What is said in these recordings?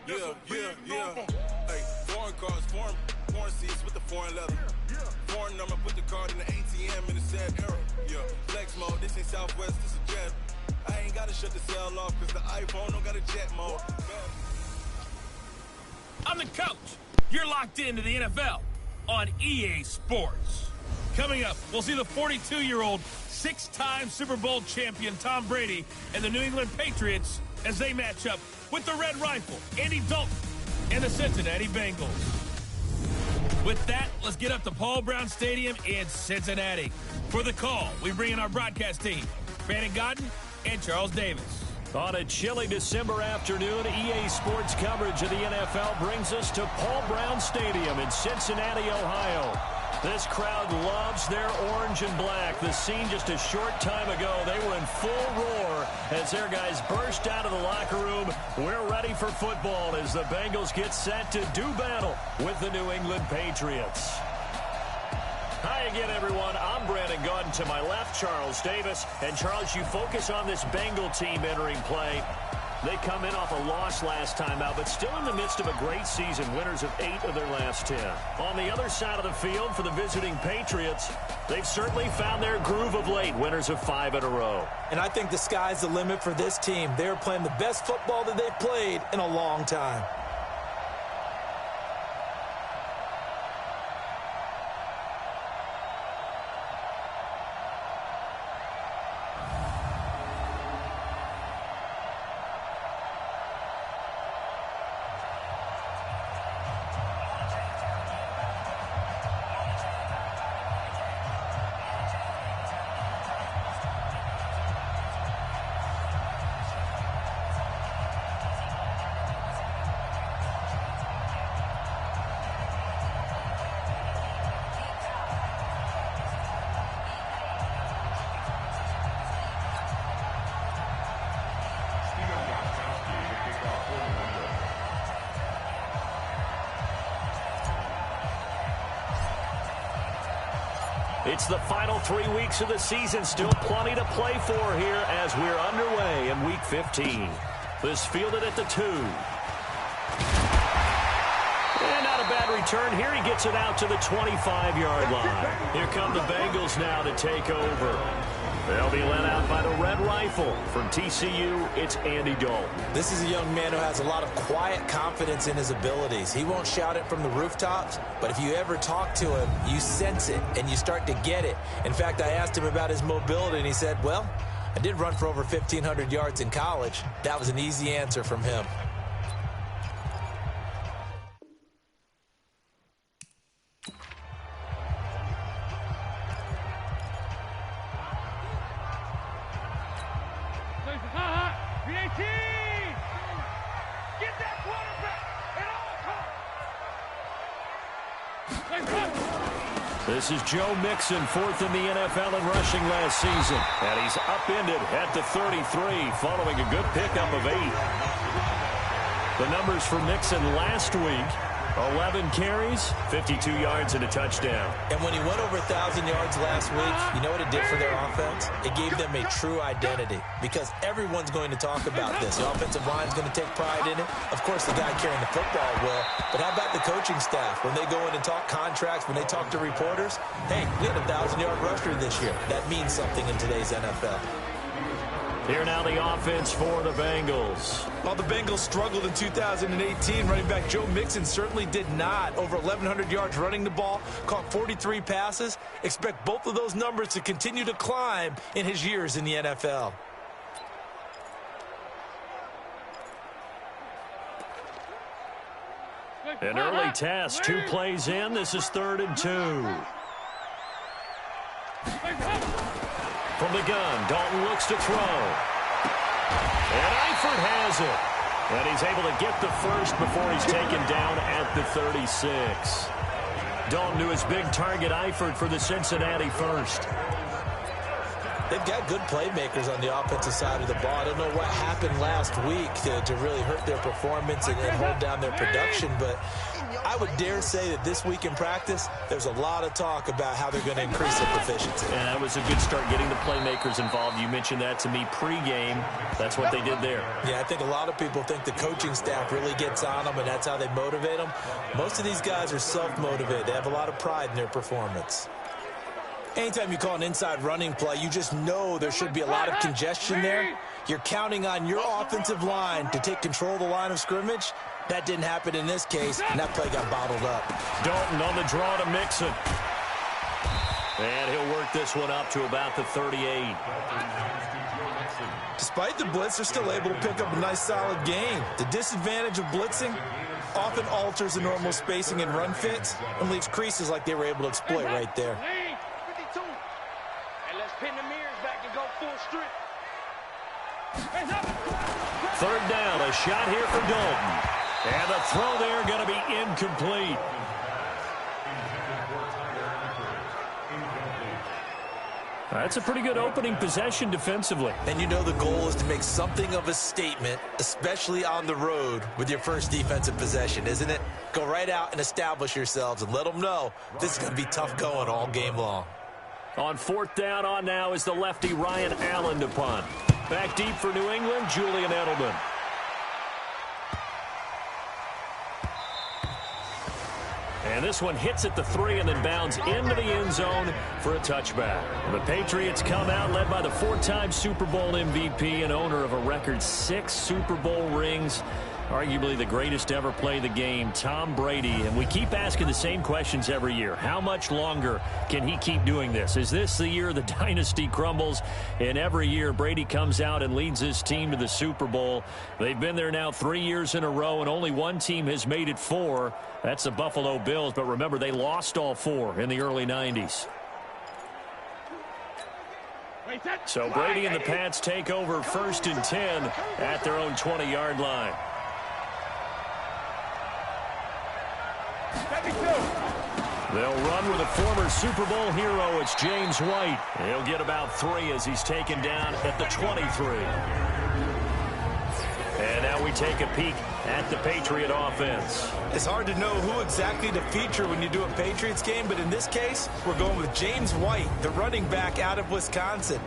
Hey, foreign cars, foreign seats with the foreign leather. Foreign number, put the card in the ATM in the sad era. Yeah, flex mode, this ain't Southwest, this is jet. I ain't gotta shut the cell off, cause the iPhone don't got a jet mode. I'm the coach. You're locked into the NFL on EA Sports. Coming up, we'll see the 42-year-old, six-time Super Bowl champion Tom Brady and the New England Patriots as they match up with the Red Rifle, Andy Dalton, and the Cincinnati Bengals. With that, let's get up to Paul Brown Stadium in Cincinnati. For the call, we bring in our broadcast team, Brandon Godden and Charles Davis. On a chilly December afternoon, EA Sports coverage of the NFL brings us to Paul Brown Stadium in Cincinnati, Ohio. This crowd loves their orange and black. The scene just a short time ago, they were in full roar as their guys burst out of the locker room. We're ready for football as the Bengals get set to do battle with the New England Patriots. Hi again, everyone. I'm Brandon Godden. To my left, Charles Davis. And, Charles, you focus on this Bengal team entering play. They come in off a loss last time out, but still in the midst of a great season, winners of 8 of their last 10. On the other side of the field for the visiting Patriots, they've certainly found their groove of late, winners of 5 in a row. And I think the sky's the limit for this team. They're playing the best football that they've played in a long time. It's the final 3 weeks of the season. Still plenty to play for here as we're underway in Week 15. This fielded at the 2. And not a bad return here. He gets it out to the 25-yard line. Here come the Bengals now to take over. They'll be led out by the Red Rifle. From TCU, it's Andy Dalton. This is a young man who has a lot of quiet confidence in his abilities. He won't shout it from the rooftops, but if you ever talk to him, you sense it, and you start to get it. In fact, I asked him about his mobility, and he said, well, I did run for over 1,500 yards in college. That was an easy answer from him. This is Joe Mixon, 4th in the NFL in rushing last season. And he's upended at the 33 following a good pickup of 8. The numbers for Mixon last week, 11 carries, 52 yards and a touchdown. And when he went over 1,000 yards last week, you know what it did for their offense? It gave them a true identity because everyone's going to talk about this. The offensive line's going to take pride in it. Of course, the guy carrying the football will. But how about the coaching staff? When they go in and talk contracts, when they talk to reporters, hey, we had a 1,000-yard rusher this year. That means something in today's NFL. Here now the offense for the Bengals. While the Bengals struggled in 2018, running back Joe Mixon certainly did not. Over 1,100 yards running the ball, caught 43 passes. Expect both of those numbers to continue to climb in his years in the NFL. An early test, 2 plays in. This is 3rd and 2. From the gun, Dalton looks to throw. And Eifert has it. And he's able to get the first before he's taken down at the 36. Dalton to his big target, Eifert, for the Cincinnati first. They've got good playmakers on the offensive side of the ball. I don't know what happened last week to really hurt their performance and hold down their production, but I would dare say that this week in practice, there's a lot of talk about how they're going to increase their proficiency. And that was a good start getting the playmakers involved. You mentioned that to me pregame. That's what they did there. Yeah, I think a lot of people think the coaching staff really gets on them, and that's how they motivate them. Most of these guys are self-motivated. They have a lot of pride in their performance. Anytime you call an inside running play, you just know there should be a lot of congestion there. You're counting on your offensive line to take control of the line of scrimmage. That didn't happen in this case, and that play got bottled up. Dalton on the draw to Mixon. And he'll work this one up to about the 38. Despite the blitz, they're still able to pick up a nice, solid gain. The disadvantage of blitzing often alters the normal spacing and run fits and leaves creases like they were able to exploit right there. Pin the mirrors back and go full strip. Third down, a shot here for Dalton. And the throw there going to be incomplete. That's a pretty good opening possession defensively. And you know the goal is to make something of a statement, especially on the road with your first defensive possession, isn't it? Go right out and establish yourselves and let them know this is going to be tough going all game long. On fourth down on now is the lefty Ryan Allen to punt. Back deep for New England, Julian Edelman. And this one hits at the 3 and then bounds into the end zone for a touchback. The Patriots come out led by the 4-time Super Bowl MVP and owner of a record 6 Super Bowl rings. Arguably the greatest to ever play the game, Tom Brady. And we keep asking the same questions every year. How much longer can he keep doing this? Is this the year the dynasty crumbles? And every year, Brady comes out and leads his team to the Super Bowl. They've been there now 3 years in a row, and only one team has made it 4. That's the Buffalo Bills. But remember, they lost all 4 in the early 90s. So Brady and the Pats take over 1st and 10 at their own 20-yard line. They'll run with a former Super Bowl hero. It's James White. He'll get about 3 as he's taken down at the 23. And now we take a peek at the Patriot offense. It's hard to know who exactly to feature when you do a Patriots game, but in this case, we're going with James White, the running back out of Wisconsin.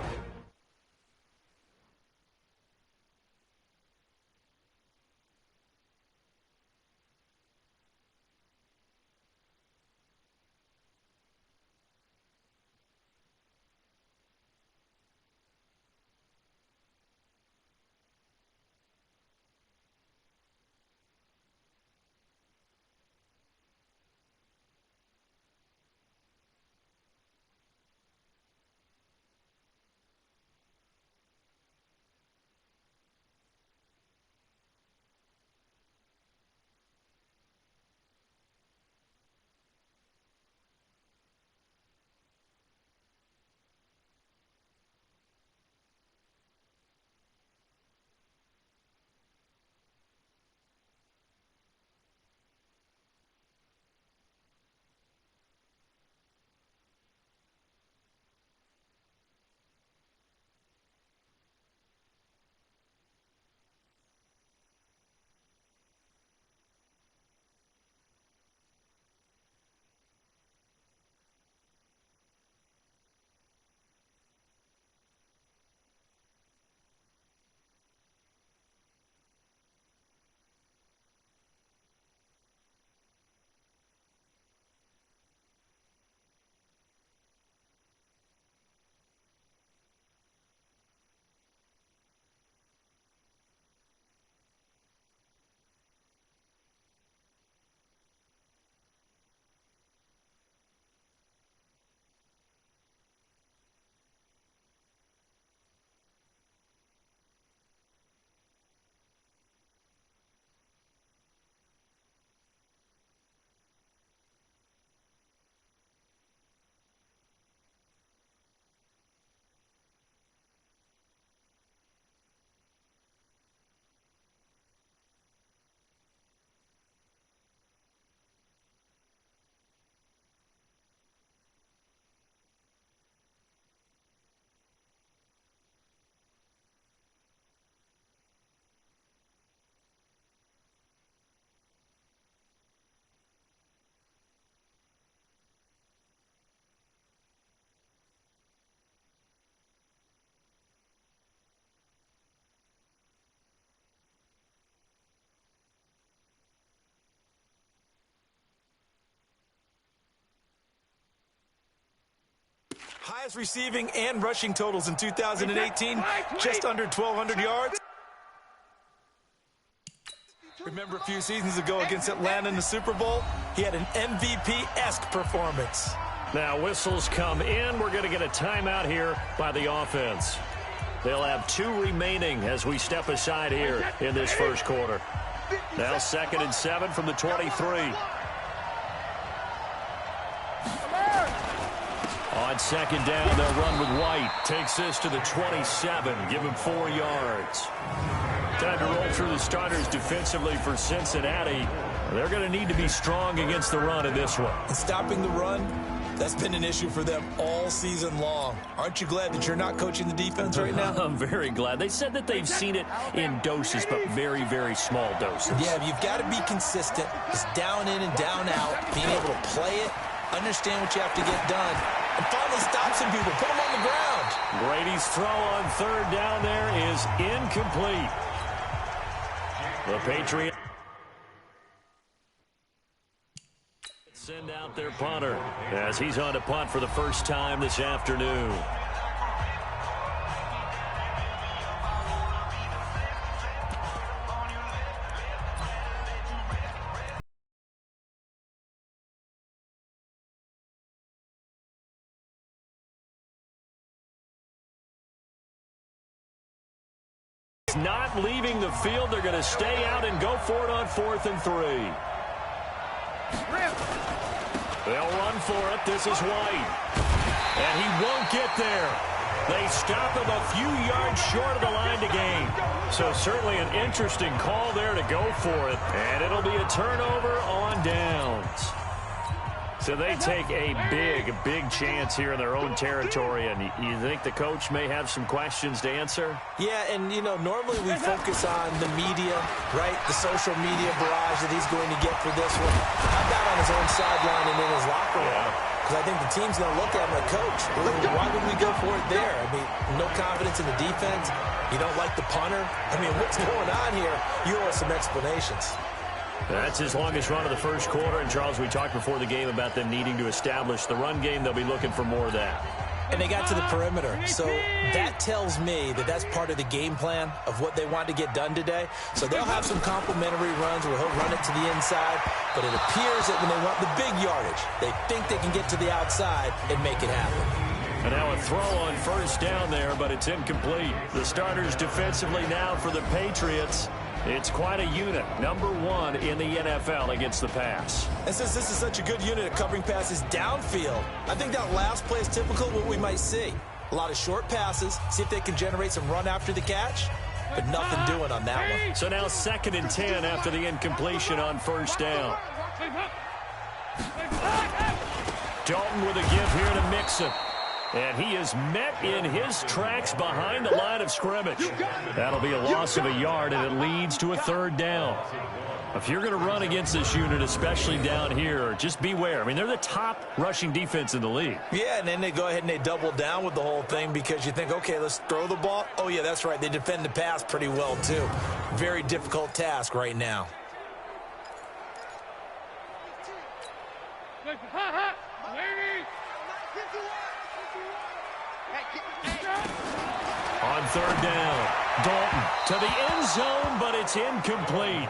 Highest receiving and rushing totals in 2018, just under 1,200 yards. Remember a few seasons ago against Atlanta in the Super Bowl? He had an MVP-esque performance. Now whistles come in. We're going to get a timeout here by the offense. They'll have 2 remaining as we step aside here in this first quarter. Now 2nd and 7 from the 23. On 2nd down, they'll run with White. Takes this to the 27. Give him 4 yards. Time to roll through the starters defensively for Cincinnati. They're going to need to be strong against the run in this one. And stopping the run, that's been an issue for them all season long. Aren't you glad that you're not coaching the defense right now? I'm very glad. They said that they've seen it in doses, but very, very small doses. Yeah, you've got to be consistent. It's down in and down out, being able to play it, understand what you have to get done, and finally stop some people, put them on the ground. Brady's throw on 3rd down there is incomplete. The Patriot send out their punter as he's on to punt for the first time this afternoon. Not leaving the field. They're going to stay out and go for it on 4th and 3. They'll run for it. This is White. And he won't get there. They stop him a few yards short of the line to gain. So certainly an interesting call there to go for it. And it'll be a turnover on downs. So they take a big chance here in their own territory, and you think the coach may have some questions to answer? Yeah, and, you know, normally we focus on the media, right, the social media barrage that he's going to get for this one. How about on his own sideline and in his locker room? Because I think the team's going to look at him like, Coach, why would we go for it there? I mean, no confidence in the defense. You don't like the punter. I mean, what's going on here? You owe us some explanations. That's his longest run of the first quarter. And, Charles, we talked before the game about them needing to establish the run game. They'll be looking for more of that. And they got to the perimeter. So that tells me that that's part of the game plan of what they want to get done today. So they'll have some complimentary runs where he'll run it to the inside. But it appears that when they want the big yardage, they think they can get to the outside and make it happen. And now a throw on 1st down there, but it's incomplete. The starters defensively now for the Patriots. It's quite a unit, number 1 in the NFL against the pass. And since this is such a good unit at covering passes downfield, I think that last play is typical of what we might see. A lot of short passes, see if they can generate some run after the catch, but nothing doing on that one. So now 2nd and 10 after the incompletion on 1st down. Dalton with a give here to Mixon. And he is met in his tracks behind the line of scrimmage. That'll be a loss of a yard, and it leads to a 3rd down. If you're going to run against this unit, especially down here, just beware. I mean, they're the top rushing defense in the league. Yeah, and then they go ahead and they double down with the whole thing because you think, okay, let's throw the ball. Oh, yeah, that's right. They defend the pass pretty well, too. Very difficult task right now. On 3rd down, Dalton to the end zone, but it's incomplete.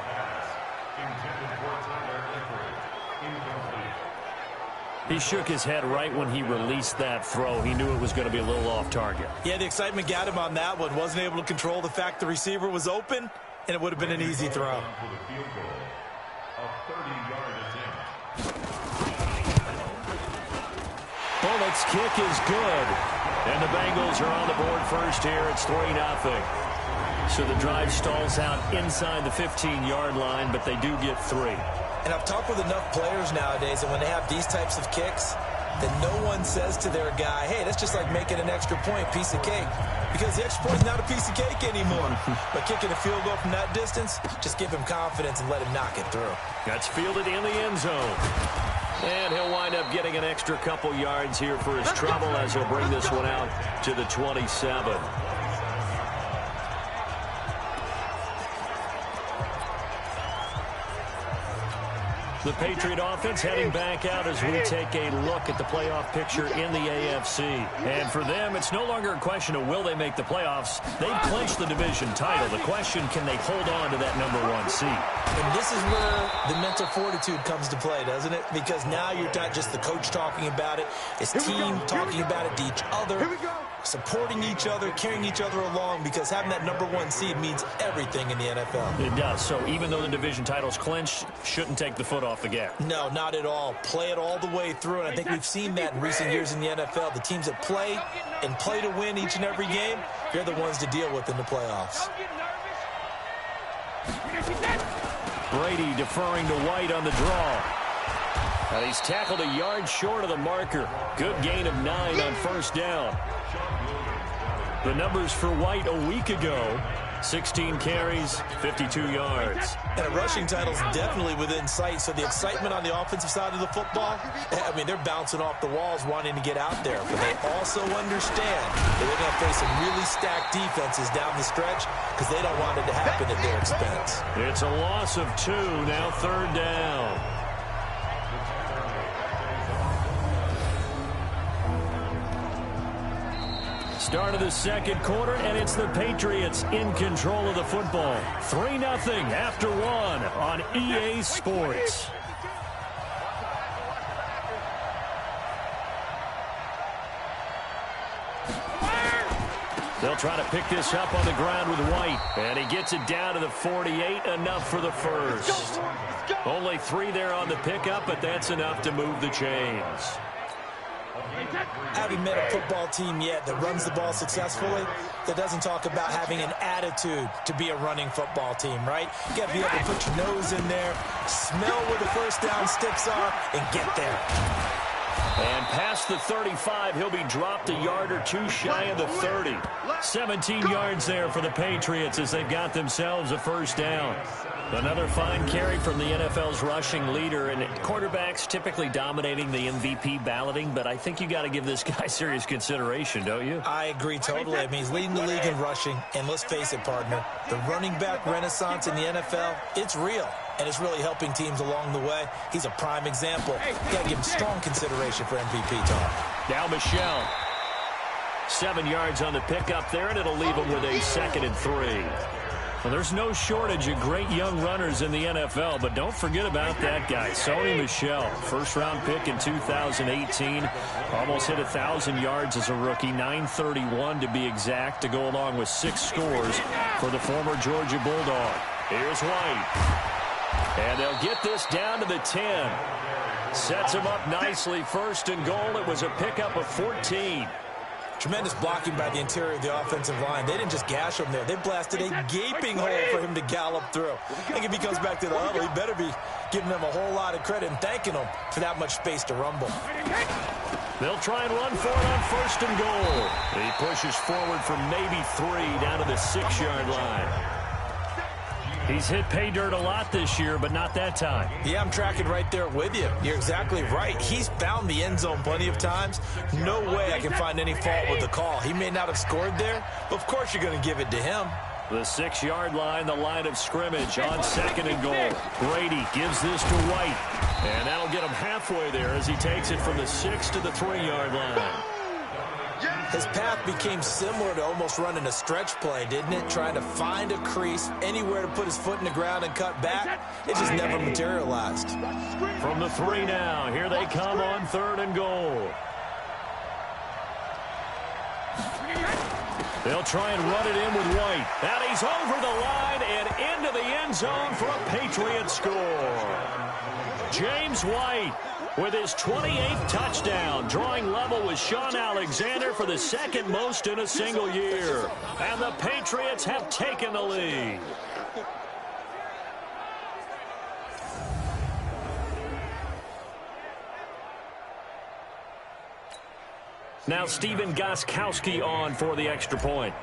He shook his head right when he released that throw. He knew it was going to be a little off target. Yeah, the excitement got him on that one. Wasn't able to control the fact the receiver was open, and it would have been an easy throw. Bullock's kick is good. And the Bengals are on the board first here. It's 3-0. So the drive stalls out inside the 15-yard line, but they do get 3. And I've talked with enough players nowadays that when they have these types of kicks, that no one says to their guy, hey, that's just like making an extra point, piece of cake. Because the extra point is not a piece of cake anymore. But kicking a field goal from that distance, just give him confidence and let him knock it through. That's fielded in the end zone. And he'll wind up getting an extra couple yards here for his trouble as he'll bring this one out to the 27. The Patriot offense heading back out as we take a look at the playoff picture in the AFC. And for them, it's no longer a question of will they make the playoffs. They've clinched the division title. The question, can they hold on to that #1 seed? And this is where the mental fortitude comes to play, doesn't it? Because now you're not just the coach talking about it. It's team talking about it to each other, supporting each other, carrying each other along, because having that #1 seed means everything in the NFL. It does. So even though the division title's clinched, shouldn't take the foot off the gas. No, not at all. Play it all the way through, and I think we've seen that in recent years in the NFL. The teams that play and play to win each and every game, they're the ones to deal with in the playoffs. Brady deferring to White on the draw. And he's tackled a yard short of the marker. Good gain of 9 on first down. The numbers for White a week ago: 16 carries, 52 yards. And a rushing title's definitely within sight, so the excitement on the offensive side of the football, I mean, they're bouncing off the walls wanting to get out there. But they also understand that they're going to face some really stacked defenses down the stretch because they don't want it to happen at their expense. It's a loss of 2, now third down. Start of the second quarter, and it's the Patriots in control of the football. 3-0 after 1 on EA Sports. They'll try to pick this up on the ground with White, and he gets it down to the 48, enough for the first. Only 3 there on the pickup, but that's enough to move the chains. Haven't met a football team yet that runs the ball successfully, that doesn't talk about having an attitude to be a running football team, right? You got to be able to put your nose in there, smell where the first down sticks are, and get there. And past the 35, he'll be dropped a yard or 2 shy of the 30. 17 yards there for the Patriots as they've got themselves a first down. Another fine carry from the NFL's rushing leader, and quarterbacks typically dominating the MVP balloting, but I think you got to give this guy serious consideration, don't you? I agree totally. I mean, he's leading the league in rushing, and let's face it, partner, the running back renaissance in the NFL, it's real, and it's really helping teams along the way. He's a prime example. You got to give him strong consideration for MVP talk. Now Michelle. 7 yards on the pickup there, and it'll leave him with a 2nd and 3. Well, there's no shortage of great young runners in the NFL, but don't forget about that guy, Sony Michel. First-round pick in 2018. Almost hit 1,000 yards as a rookie, 931 to be exact, to go along with 6 scores for the former Georgia Bulldog. Here's White. And they'll get this down to the 10. Sets him up nicely, 1st and goal. It was a pickup of 14. Tremendous blocking by the interior of the offensive line. They didn't just gash him there. They blasted a gaping hole for him to gallop through. I think if he comes back to the huddle, he better be giving them a whole lot of credit and thanking them for that much space to rumble. They'll try and run for it on 1st and goal. He pushes forward from maybe 3 down to the 6-yard line. He's hit pay dirt a lot this year, but not that time. Yeah, I'm tracking right there with you. You're exactly right. He's found the end zone plenty of times. No way I can find any fault with the call. He may not have scored there, but of course you're going to give it to him. The 6-yard line, the line of scrimmage on 2nd and goal. Brady gives this to White, and that'll get him halfway there as he takes it from the 6 to the 3-yard line. His path became similar to almost running a stretch play, didn't it? Trying to find a crease, anywhere to put his foot in the ground and cut back. It just never materialized. From the 3 now, here they come on 3rd and goal. They'll try and run it in with White. And he's over the line and into the end zone for a Patriot score. James White with his 28th touchdown, drawing level with Sean Alexander for the 2nd most in a single year. And the Patriots have taken the lead. Now Stephen Gostkowski on for the extra point.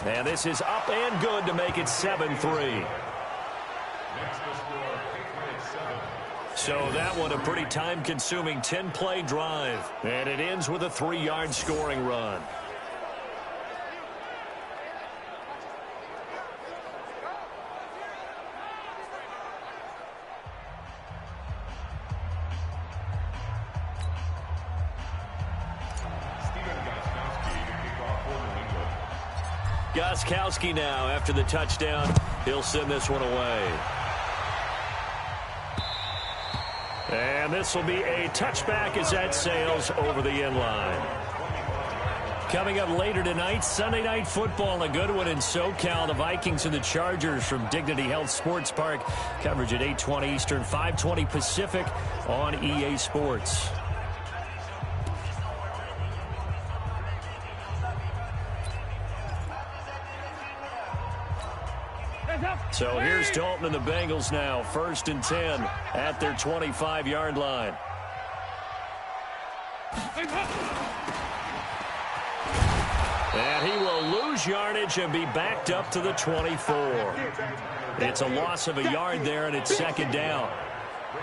And this is up and good to make it 7-3. So that one a pretty time-consuming 10-play drive. And it ends with a 3-yard scoring run. Gostkowski now, after the touchdown, he'll send this one away. And this will be a touchback as that sails over the end line. Coming up later tonight, Sunday Night Football, a good one in SoCal. The Vikings and the Chargers from Dignity Health Sports Park. Coverage at 8:20 Eastern, 5:20 Pacific on EA Sports. So here's Dalton and the Bengals now. 1st and 10 at their 25-yard line. And he will lose yardage and be backed up to the 24. It's a loss of a yard there, and it's 2nd down.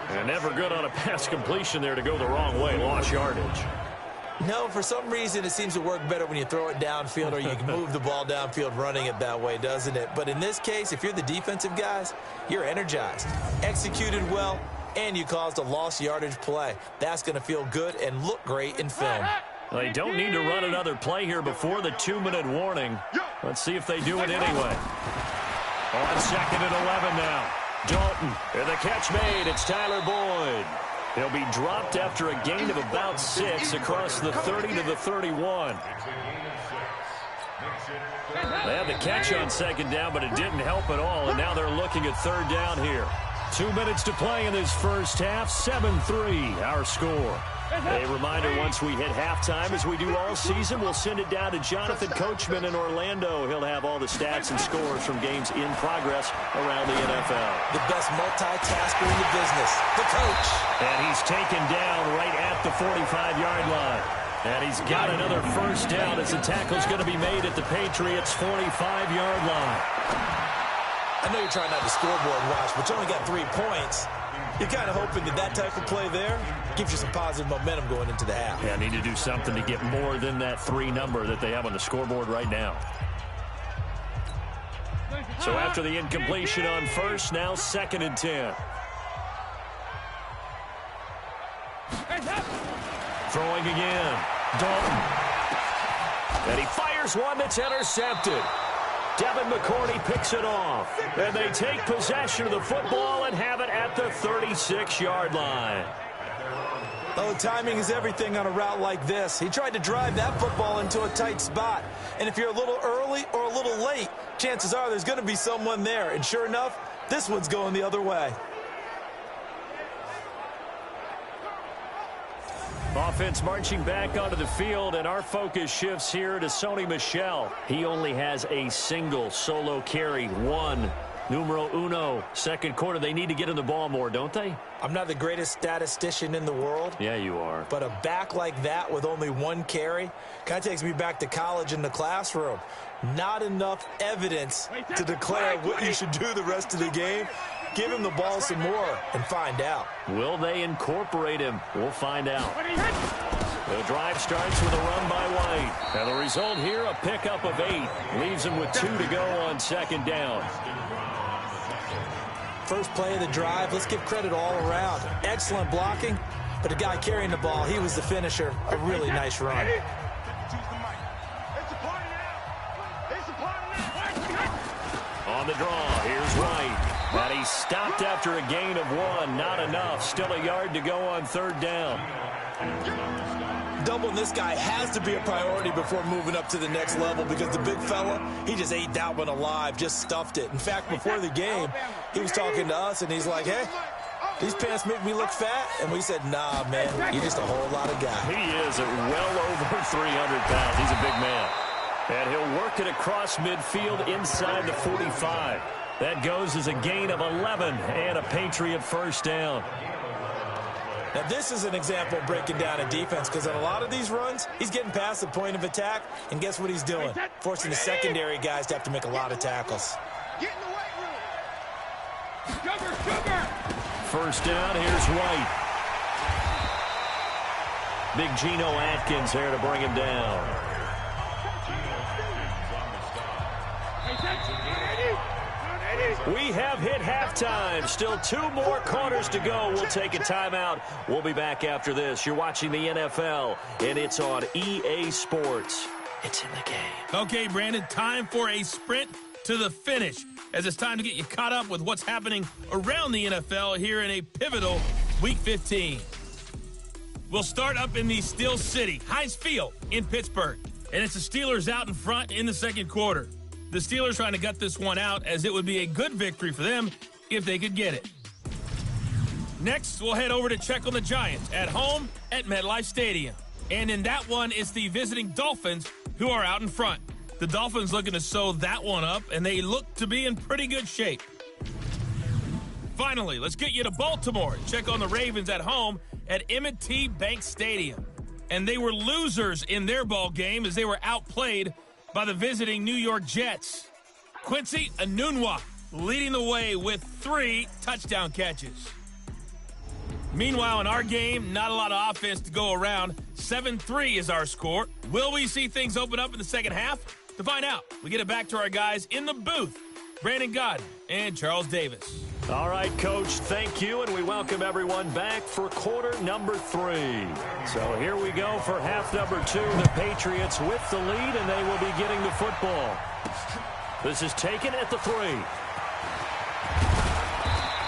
And never good on a pass completion there to go the wrong way. Lost yardage. No, for some reason it seems to work better when you throw it downfield or you can move the ball downfield running it that way, doesn't it? But in this case, if you're the defensive guys, you're energized, executed well, and you caused a lost yardage play. That's going to feel good and look great in film. They don't need to run another play here before the 2-minute warning. Let's see if they do it anyway. On 2nd and 11 now. Dalton, and the catch made. It's Tyler Boyd. He'll be dropped after a gain of about 6 across the 30 to the 31. They had the catch on 2nd down, but it didn't help at all, and now they're looking at 3rd down here. 2 minutes to play in this first half. 7-3 our score. A reminder, once we hit halftime, as we do all season, we'll send it down to Jonathan Coachman in Orlando. He'll have all the stats and scores from games in progress around the NFL. The best multitasker in the business, the coach. And he's taken down right at the 45-yard line. And he's got another 1st down as the tackle's going to be made at the Patriots' 45-yard line. I know you're trying not to scoreboard watch, but you only got 3 points. You're kind of hoping that type of play there gives you some positive momentum going into the half. Yeah, need to do something to get more than that 3 number that they have on the scoreboard right now. So after the incompletion on 1st, now 2nd and 10. Throwing again. Dalton. And he fires one that's intercepted. Devin McCourty picks it off. And they take possession of the football and have it at the 36-yard line. Oh, timing is everything on a route like this. He tried to drive that football into a tight spot. And if you're a little early or a little late, chances are there's going to be someone there. And sure enough, this one's going the other way. Offense marching back onto the field, and our focus shifts here to Sony Michel. He only has a single solo carry, 1. Numero uno, 2nd quarter. They need to get in the ball more, don't they? I'm not the greatest statistician in the world. Yeah, you are. But a back like that with only 1 carry kind of takes me back to college in the classroom. Not enough evidence to declare what you should do the rest of the game. Give him the ball some more and find out. Will they incorporate him? We'll find out. The drive starts with a run by White. And the result here, a pickup of 8. Leaves him with 2 to go on 2nd down. First play of the drive, let's give credit all around. Excellent blocking, but the guy carrying the ball, he was the finisher. A really nice run. On the draw, here's White. And he stopped after a gain of 1. Not enough. Still a yard to go on 3rd down. Doubling this guy has to be a priority before moving up to the next level because the big fella, he just ate that one alive, just stuffed it. In fact, before the game, he was talking to us, and he's like, hey, these pants make me look fat. And we said, nah, man, you're just a whole lot of guy. He is at well over 300 pounds. He's a big man. And he'll work it across midfield inside the 45. That goes as a gain of 11 and a Patriot 1st down. Now, this is an example of breaking down a defense because on a lot of these runs, he's getting past the point of attack, and guess what he's doing? Forcing the secondary guys to have to make a lot of tackles. Get in the weight room. Sugar. 1st down, here's White. Big Geno Atkins there to bring him down. We have hit halftime. Still 2 more quarters to go. We'll take a timeout. We'll be back after this. You're watching the NFL, and it's on EA Sports. It's in the game. Okay, Brandon, time for a sprint to the finish, as it's time to get you caught up with what's happening around the NFL here in a pivotal Week 15. We'll start up in the Steel City, Heinz Field in Pittsburgh, and it's the Steelers out in front in the second quarter. The Steelers trying to gut this one out, as it would be a good victory for them if they could get it. Next, we'll head over to check on the Giants at home at MetLife Stadium. And in that one, it's the visiting Dolphins who are out in front. The Dolphins looking to sew that one up, and they look to be in pretty good shape. Finally, let's get you to Baltimore and check on the Ravens at home at M&T Bank Stadium. And they were losers in their ball game as they were outplayed by the visiting New York Jets. Quincy Enunwa leading the way with 3 touchdown catches. Meanwhile, in our game, not a lot of offense to go around. 7-3 is our score. Will we see things open up in the second half? To find out, we get it back to our guys in the booth, Brandon Godden and Charles Davis. All right, Coach, thank you, and we welcome everyone back for quarter number 3. So here we go for half number 2. The Patriots with the lead, and they will be getting the football. This is taken at the 3.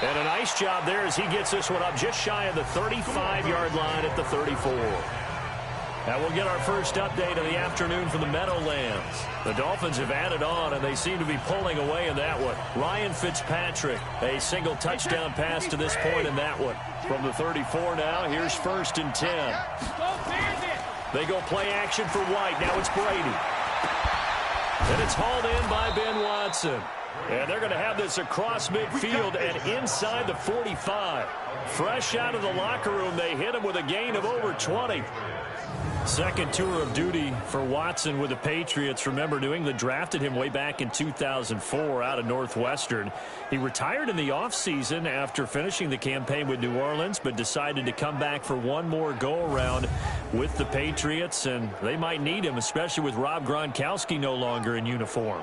And a nice job there as he gets this one up just shy of the 35-yard line at the 34. Now we'll get our first update of the afternoon from the Meadowlands. The Dolphins have added on, and they seem to be pulling away in that one. Ryan Fitzpatrick, a single touchdown pass to this point in that one. From the 34 now, here's 1st and 10. They go play action for White. Now it's Brady. And it's hauled in by Ben Watson. And they're going to have this across midfield and inside the 45. Fresh out of the locker room, they hit him with a gain of over 20. Second tour of duty for Watson with the Patriots. Remember, New England drafted him way back in 2004 out of Northwestern. He retired in the offseason after finishing the campaign with New Orleans, but decided to come back for one more go-around with the Patriots, and they might need him, especially with Rob Gronkowski no longer in uniform.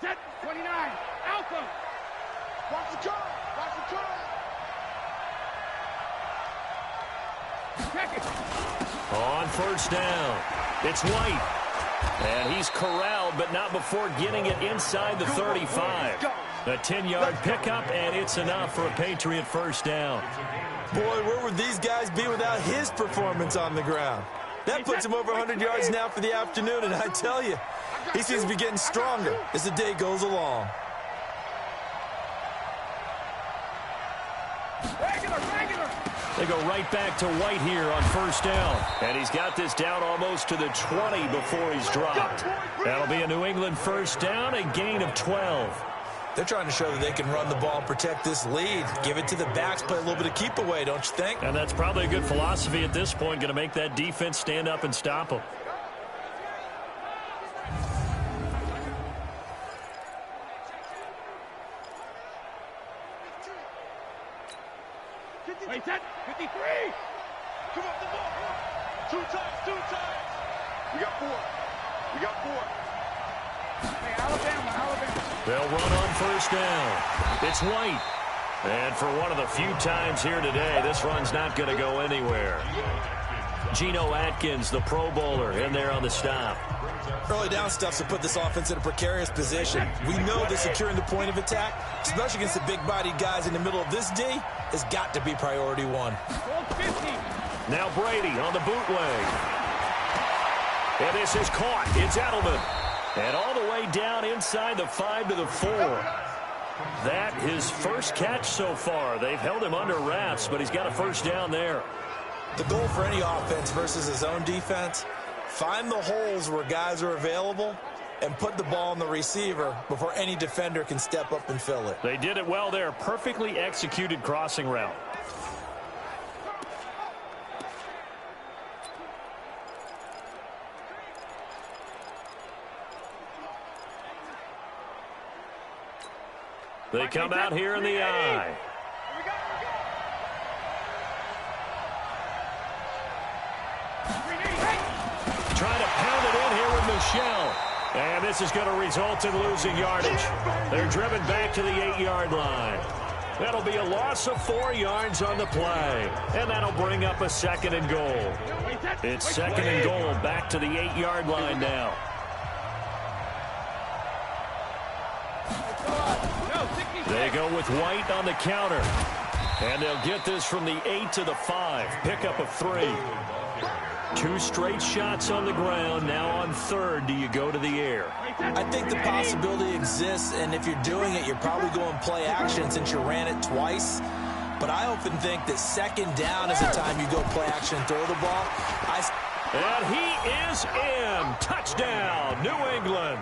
Set 29, Alpha. Watch the curve. Watch the curve. Check it. On first down, it's White. And he's corralled, but not before getting it inside the 35. A 10-yard pickup, and it's enough for a Patriot first down. Boy, where would these guys be without his performance on the ground? That puts him over 100 yards now for the afternoon, and I tell you, he seems to be getting stronger as the day goes along. They go right back to White here on first down. And he's got this down almost to the 20 before he's dropped. That'll be a New England first down, a gain of 12. They're trying to show that they can run the ball and protect this lead. Give it to the backs, play a little bit of keep away, don't you think? And that's probably a good philosophy at this point, going to make that defense stand up and stop them. Wait, set 53. Come up the ball. 2 times. We got 4. Hey, Alabama. They'll run on first down. It's White. And for one of the few times here today, this run's not going to go anywhere. Geno Atkins, the Pro Bowler, in there on the stop. Early down stuff to put this offense in a precarious position. We know that securing the point of attack, especially against the big-bodied guys in the middle of this D, has got to be priority 1. Now Brady on the bootleg. And this is caught. It's Edelman. And all the way down inside the 5 to the 4. That his first catch so far. They've held him under wraps, but he's got a first down there. The goal for any offense versus his own defense, find the holes where guys are available and put the ball on the receiver before any defender can step up and fill it. They did it well there. Perfectly executed crossing route. They come out here in the eye. Trying to pound it in here with Michelle. And this is going to result in losing yardage. They're driven back to the 8-yard line. That'll be a loss of 4 yards on the play. And that'll bring up a 2nd and goal. It's 2nd and goal back to the 8-yard line now. They go with White on the counter. And they'll get this from the 8 to the 5. Pickup of 3. 2 straight shots on the ground. Now on 3rd, do you go to the air? I think the possibility exists, and if you're doing it, you're probably going play action since you ran it twice. But I often think that 2nd down is the time you go play action and throw the ball. And he is in. Touchdown, New England.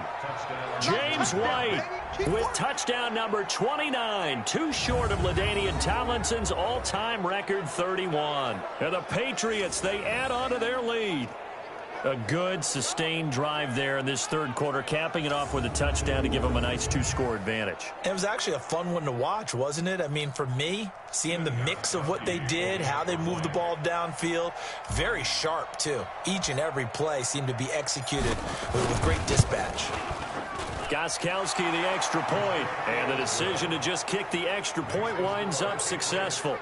James White with touchdown number 29, too short of LaDainian Tomlinson's all-time record 31. And the Patriots, they add on to their lead. A good, sustained drive there in this 3rd quarter, capping it off with a touchdown to give them a nice 2-score advantage. It was actually a fun one to watch, wasn't it? I mean, for me, seeing the mix of what they did, how they moved the ball downfield, very sharp, too. Each and every play seemed to be executed with great dispatch. Gostkowski, the extra point, and the decision to just kick the extra point winds up successful.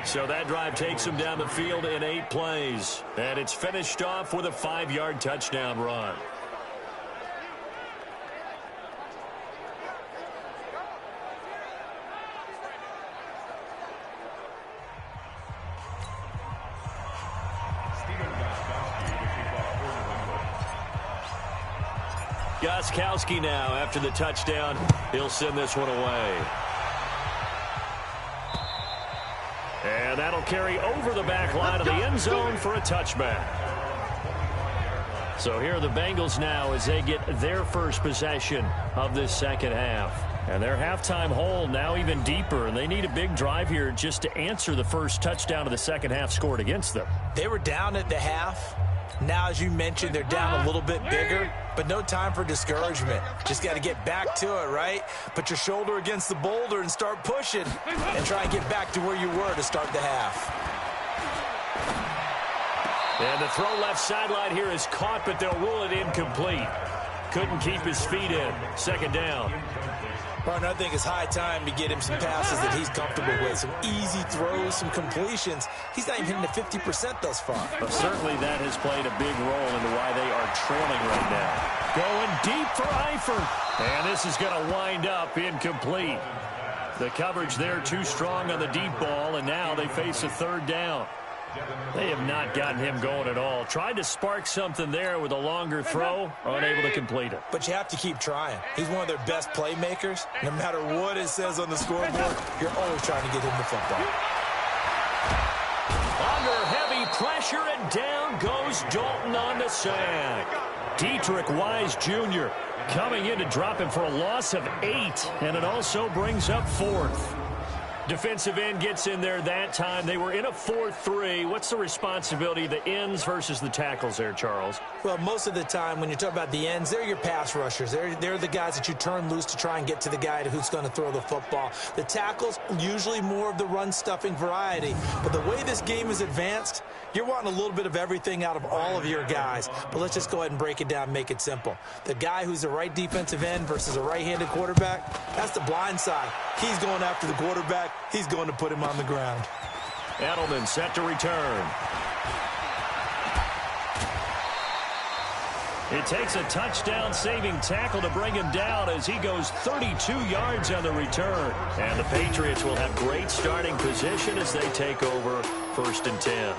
So that drive takes him down the field in 8 plays, and it's finished off with a 5-yard touchdown run. Gostkowski now, after the touchdown, he'll send this one away. And that'll carry over the back line of the end zone for a touchback. So here are the Bengals now as they get their first possession of this 2nd half. And their halftime hole now even deeper, and they need a big drive here just to answer the first touchdown of the 2nd half scored against them. They were down at the half. Now, as you mentioned, they're down a little bit bigger, but no time for discouragement. Just got to get back to it, right? Put your shoulder against the boulder and start pushing and try and get back to where you were to start the half. And the throw left sideline here is caught, but they'll rule it incomplete. Couldn't keep his feet in. 2nd down. Partner, I think it's high time to get him some passes that he's comfortable with. Some easy throws, some completions. He's not even hitting the 50% thus far. But certainly that has played a big role into why they are trailing right now. Going deep for Eifert. And this is going to wind up incomplete. The coverage there too strong on the deep ball, and now they face a 3rd down. They have not gotten him going at all. Tried to spark something there with a longer throw, unable to complete it. But you have to keep trying. He's one of their best playmakers. No matter what it says on the scoreboard, you're always trying to get him the football. Under heavy pressure, and down goes Dalton on the sack. Dietrich Wise Jr. coming in to drop him for a loss of 8, and it also brings up 4th. Defensive end gets in there that time. They were in a 4-3. What's the responsibility of the ends versus the tackles there, Charles? Well, most of the time when you talk about the ends, they're your pass rushers. They're the guys that you turn loose to try and get to the guy who's going to throw the football. The tackles, usually more of the run-stuffing variety. But the way this game is advanced, you're wanting a little bit of everything out of all of your guys. But let's just go ahead and break it down and make it simple. The guy who's the right defensive end versus a right-handed quarterback, that's the blind side. He's going after the quarterback. He's going to put him on the ground. Edelman set to return. It takes a touchdown-saving tackle to bring him down as he goes 32 yards on the return. And the Patriots will have great starting position as they take over 1st and 10.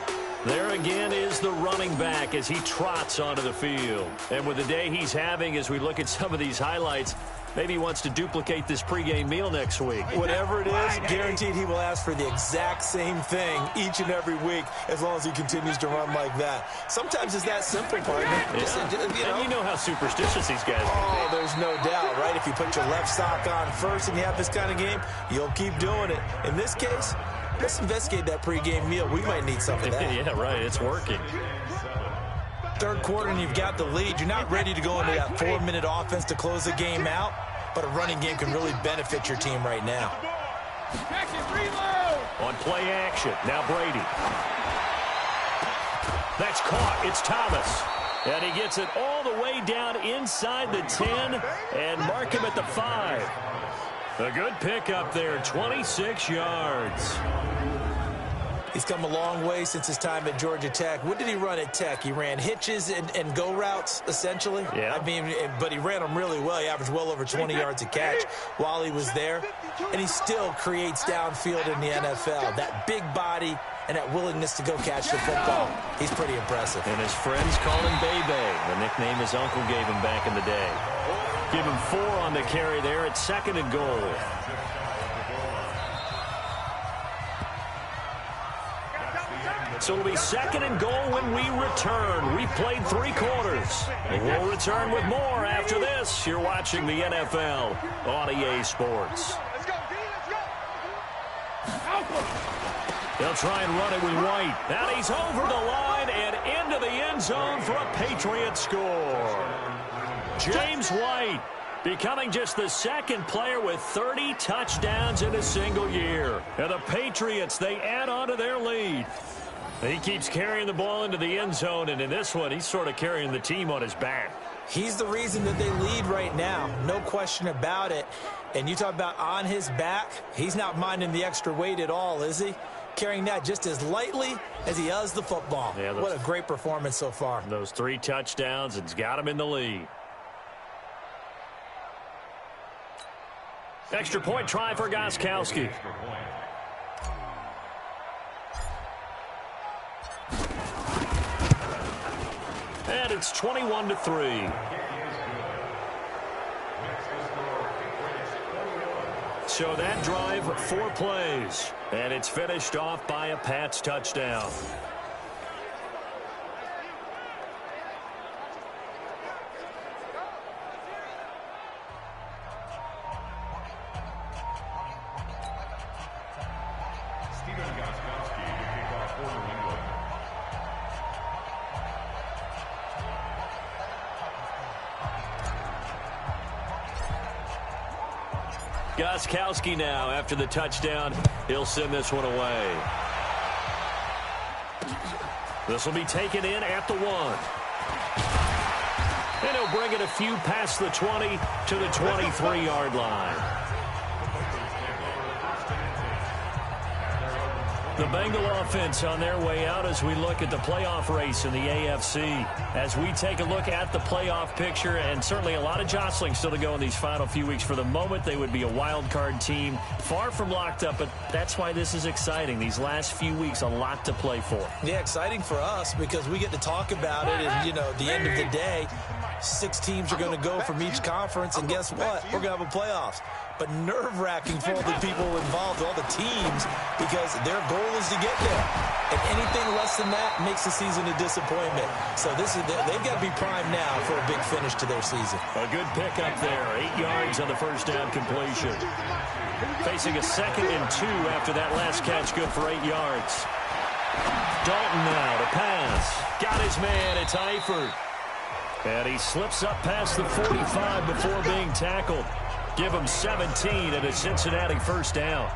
There again is the running back as he trots onto the field. And with the day he's having, as we look at some of these highlights, maybe he wants to duplicate this pregame meal next week. Whatever it is, guaranteed he will ask for the exact same thing each and every week as long as he continues to run like that. Sometimes it's that simple, partner. Yeah. And you know how superstitious these guys are. Oh, there's no doubt, right? If you put your left sock on first and you have this kind of game, you'll keep doing it. In this case, let's investigate that pregame meal. We might need some of that. Yeah, right. It's working. 3rd quarter and you've got the lead. You're not ready to go into that 4-minute offense to close the game out, but a running game can really benefit your team right now. On play action, now Brady. That's caught. It's Thomas. And he gets it all the way down inside the 10 and mark him at the 5. A good pickup there, 26 yards. He's come a long way since his time at Georgia Tech. What did he run at Tech? He ran hitches and go routes, essentially. Yeah. I mean, but he ran them really well. He averaged well over 20 yards a catch while he was there. And he still creates downfield in the NFL. That big body and that willingness to go catch the football. He's pretty impressive. And his friends call him Bebe, the nickname his uncle gave him back in the day. Give him 4 on the carry there at 2nd and goal. So it'll be 2nd and goal when we return. We've played 3 quarters. And we'll return with more after this. You're watching the NFL on EA Sports. They'll try and run it with White. And he's over the line and into the end zone for a Patriot score. James White becoming just the 2nd player with 30 touchdowns in a single year. And the Patriots, they add on to their lead. He keeps carrying the ball into the end zone, and in this one, he's sort of carrying the team on his back. He's the reason that they lead right now. No question about it. And you talk about on his back, he's not minding the extra weight at all, is he? Carrying that just as lightly as he does the football. Yeah, what a great performance so far. Those 3 touchdowns, it's got him in the lead. Extra point try for Gostkowski. And it's 21-3. So that drive, 4 plays. And it's finished off by a Pats touchdown. Gostkowski now, after the touchdown, he'll send this one away. This will be taken in at the 1. And he'll bring it a few past the 20 to the 23-yard line. The Bengal offense on their way out as we look at the playoff race in the AFC. As we take a look at the playoff picture, and certainly a lot of jostling still to go in these final few weeks. For the moment, they would be a wild card team, far from locked up, but that's why this is exciting. These last few weeks, a lot to play for. Yeah, exciting for us because we get to talk about it, and, you know, at the end of the day, 6 teams are going to go from each conference, and guess what? We're going to have a playoffs. But nerve-wracking for all the people involved, all the teams, because their goal is to get there. And anything less than that makes the season a disappointment. So they've got to be primed now for a big finish to their season. A good pickup there, 8 yards on the first down completion. Facing a 2nd and 2 after that last catch, good for 8 yards. Dalton now to pass. Got his man, it's Eifert. And he slips up past the 45 before being tackled. Give him 17 and a Cincinnati first down.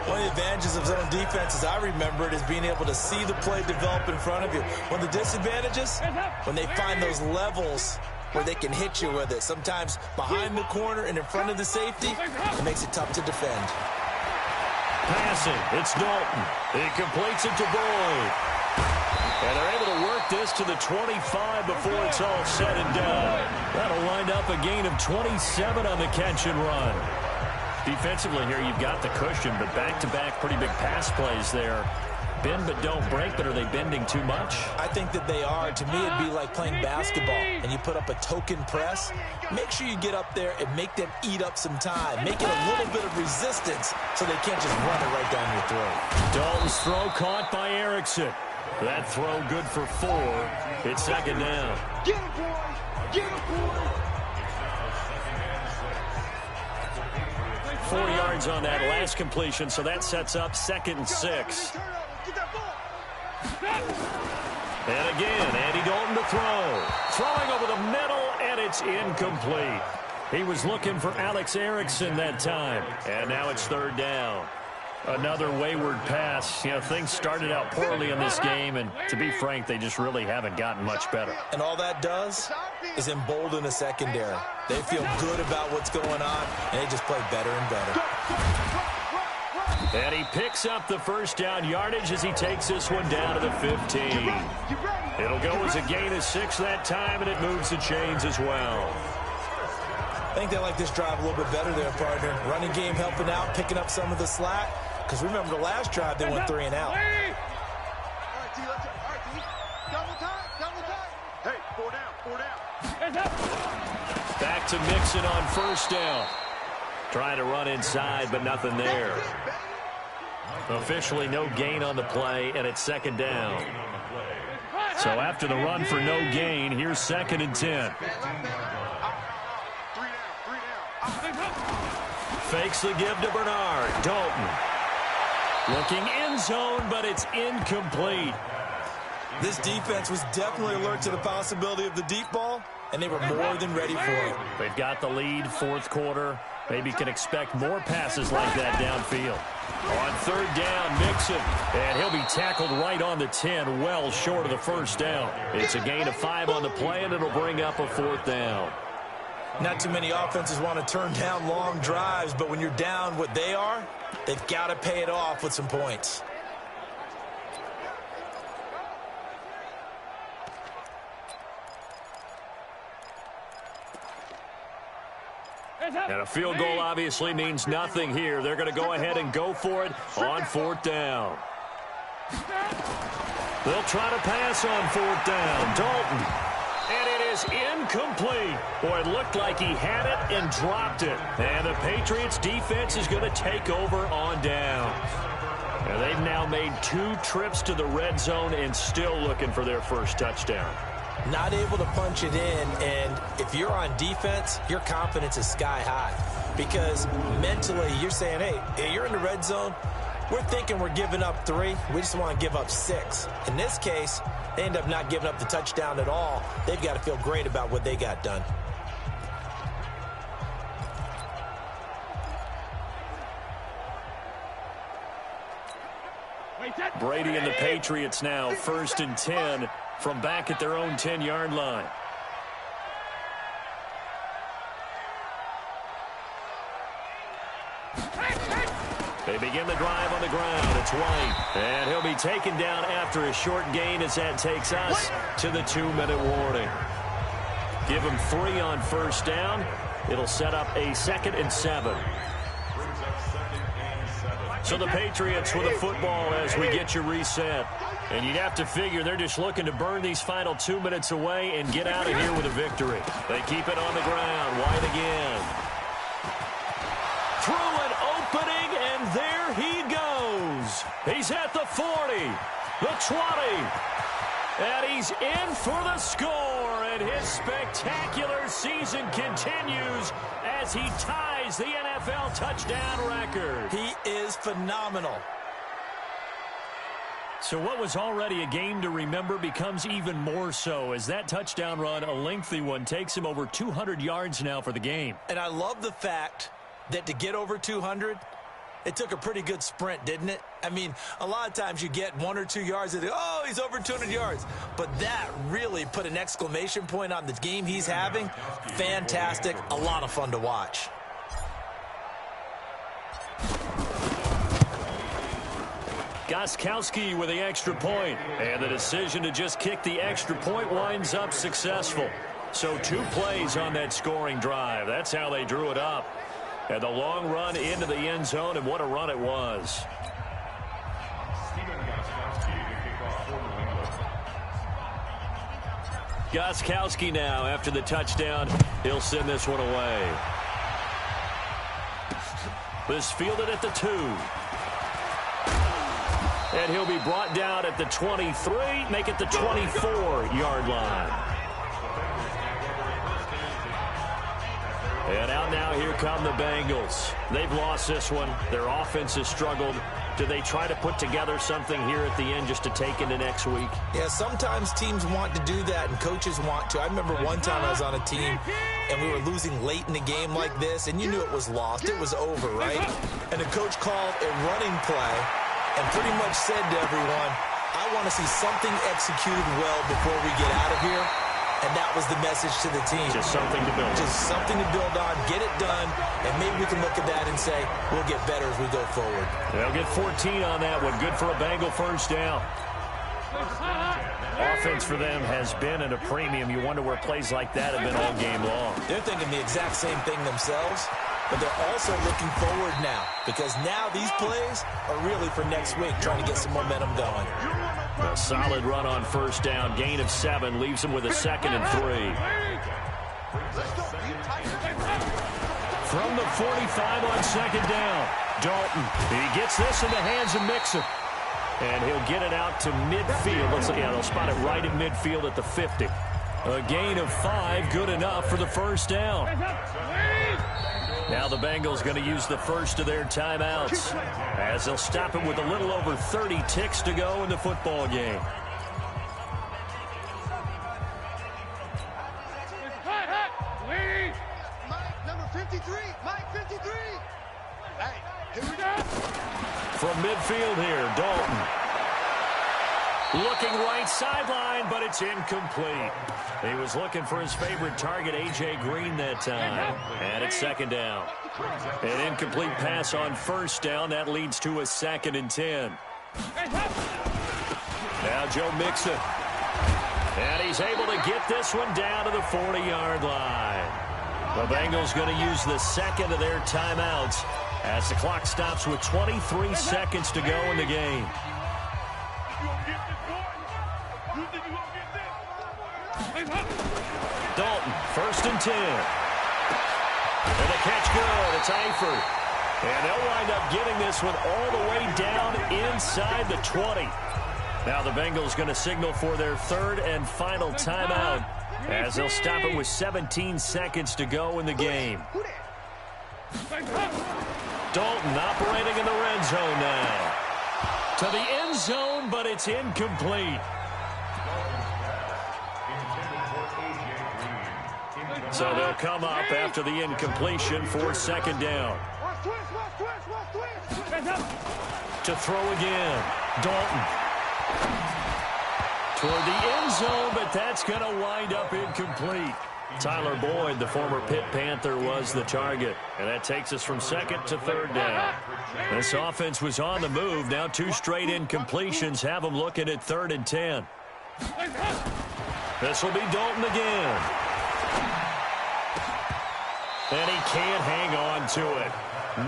One of the advantages of zone defense, as I remember it, is being able to see the play develop in front of you. One of the disadvantages, when they find those levels where they can hit you with it. Sometimes behind the corner and in front of the safety, it makes it tough to defend. Passing, it's Dalton. He completes it to Boyd. And they're able to work this to the 25 before it's all said and done. That'll wind up a gain of 27 on the catch and run. Defensively here, you've got the cushion, but back-to-back pretty big pass plays there. Bend but don't break, but are they bending too much? I think that they are. To me, it'd be like playing basketball, and you put up a token press. Make sure you get up there and make them eat up some time. Make it a little bit of resistance so they can't just run it right down your throat. Dalton's throw caught by Erickson. That throw good for 4. It's 2nd down. Get him, boy! Get him, boy! 4 yards on that last completion, so that sets up 2nd and 6. And again, Andy Dalton to throw. Throwing over the middle, and it's incomplete. He was looking for Alex Erickson that time. And now it's 3rd down. Another wayward pass. You know, things started out poorly in this game, and to be frank, they just really haven't gotten much better. And all that does is embolden a secondary. They feel good about what's going on, and they just play better and better. And he picks up the first down yardage as he takes this one down to the 15. It'll go as a gain of 6 that time, and it moves the chains as well. I think they like this drive a little bit better there, partner. Running game helping out, picking up some of the slack. Because remember the last drive, they went 3 and out. All right, D, let's go. All right, D. Double time. Hey, 4 down. Back to Mixon on first down. Trying to run inside, but nothing there. Officially no gain on the play, and it's second down. So after the run for no gain, here's 2nd and 10. 3 down. Fakes the give to Bernard. Dalton. Looking end zone, but it's incomplete. This defense was definitely alert to the possibility of the deep ball, and they were more than ready for it. They've got the lead, 4th quarter. Maybe can expect more passes like that downfield. On 3rd down, Mixon. And he'll be tackled right on the 10, well short of the first down. It's a gain of 5 on the play, and it'll bring up a 4th down. Not too many offenses want to turn down long drives, but when you're down what they are, they've got to pay it off with some points. And a field goal obviously means nothing here. They're going to go ahead and go for it on 4th down. They'll try to pass on 4th down. Dalton. And it is incomplete. Boy, it looked like he had it and dropped it. And the Patriots defense is going to take over on downs. And they've now made 2 trips to the red zone and still looking for their first touchdown. Not able to punch it in, and if you're on defense, your confidence is sky high. Because mentally, you're saying, hey, you're in the red zone. We're thinking we're giving up 3. We just want to give up 6. In this case, they end up not giving up the touchdown at all. They've got to feel great about what they got done. Brady and the Patriots now 1st and 10 from back at their own 10-yard line. They begin the drive on the ground. It's White. And he'll be taken down after a short gain as that takes us to the 2-minute warning. Give him 3 on first down. It'll set up a 2nd and 7. So the Patriots with a football as we get you reset. And you'd have to figure they're just looking to burn these final 2 minutes away and get out of here with a victory. They keep it on the ground. White again. Through an opening, and there he goes. He's at the 40, the 20, and he's in for the score. And his spectacular season continues as he ties the NFL touchdown record. He is phenomenal. So what was already a game to remember becomes even more so as that touchdown run, a lengthy one, takes him over 200 yards now for the game. And I love the fact that to get over 200, it took a pretty good sprint, didn't it? I mean, a lot of times you get 1 or 2 yards and oh, he's over 200 yards. But that really put an exclamation point on the game he's having. Fantastic. A lot of fun to watch. Gostkowski with the extra point. And the decision to just kick the extra point winds up successful. So 2 plays on that scoring drive. That's how they drew it up. And the long run into the end zone, and what a run it was. Gostkowski now after the touchdown. He'll send this one away. This fielded at the 2. And he'll be brought down at the 23, make it the 24-yard line. And out now, here come the Bengals. They've lost this one. Their offense has struggled. Do they try to put together something here at the end just to take into next week? Yeah, sometimes teams want to do that, and coaches want to. I remember one time I was on a team, and we were losing late in a game like this, and you knew it was lost. It was over, right? And the coach called a running play and pretty much said to everyone, I want to see something executed well before we get out of here. And that was the message to the team. Just something to build on. Just something to build on, get it done, and maybe we can look at that and say, we'll get better as we go forward. They'll get 14 on that one. Good for a Bengal first down. Offense for them has been at a premium. You wonder where plays like that have been all game long. They're thinking the exact same thing themselves, but they're also looking forward now, because now these plays are really for next week, trying to get some momentum going. A solid run on first down. Gain of 7 leaves them with a 2nd and 3. From the 45 on 2nd down, Dalton. He gets this in the hands of Mixon. And he'll get it out to midfield. They'll spot it right in midfield at the 50. A gain of 5, good enough for the first down. Now the Bengals going to use the first of their timeouts, as they'll stop it with a little over 30 ticks to go in the football game. Mike, number 53. Mike, 53. Hey, here we go. From midfield here, Dalton. Looking right sideline, but it's incomplete. He was looking for his favorite target, A.J. Green, that time. And it's 2nd down. An incomplete pass on first down. That leads to a 2nd and 10. Now Joe Mixon. And he's able to get this one down to the 40-yard line. The Bengals going to use the 2nd of their timeouts as the clock stops with 23 seconds to go in the game. Dalton, 1st and 10. And the catch good. It's Eifert. And they'll wind up getting this one all the way down inside the 20. Now the Bengals going to signal for their 3rd and final timeout, as they'll stop it with 17 seconds to go in the game. Dalton operating in the red zone now. To the end zone, but it's incomplete. So they'll come up after the incompletion for 2nd down. To throw again. Dalton. Toward the end zone, but that's going to wind up incomplete. Tyler Boyd, the former Pitt Panther, was the target. And that takes us from 2nd to 3rd down. This offense was on the move. Now 2 straight incompletions have them looking at 3rd and 10. This will be Dalton again. And he can't hang on to it.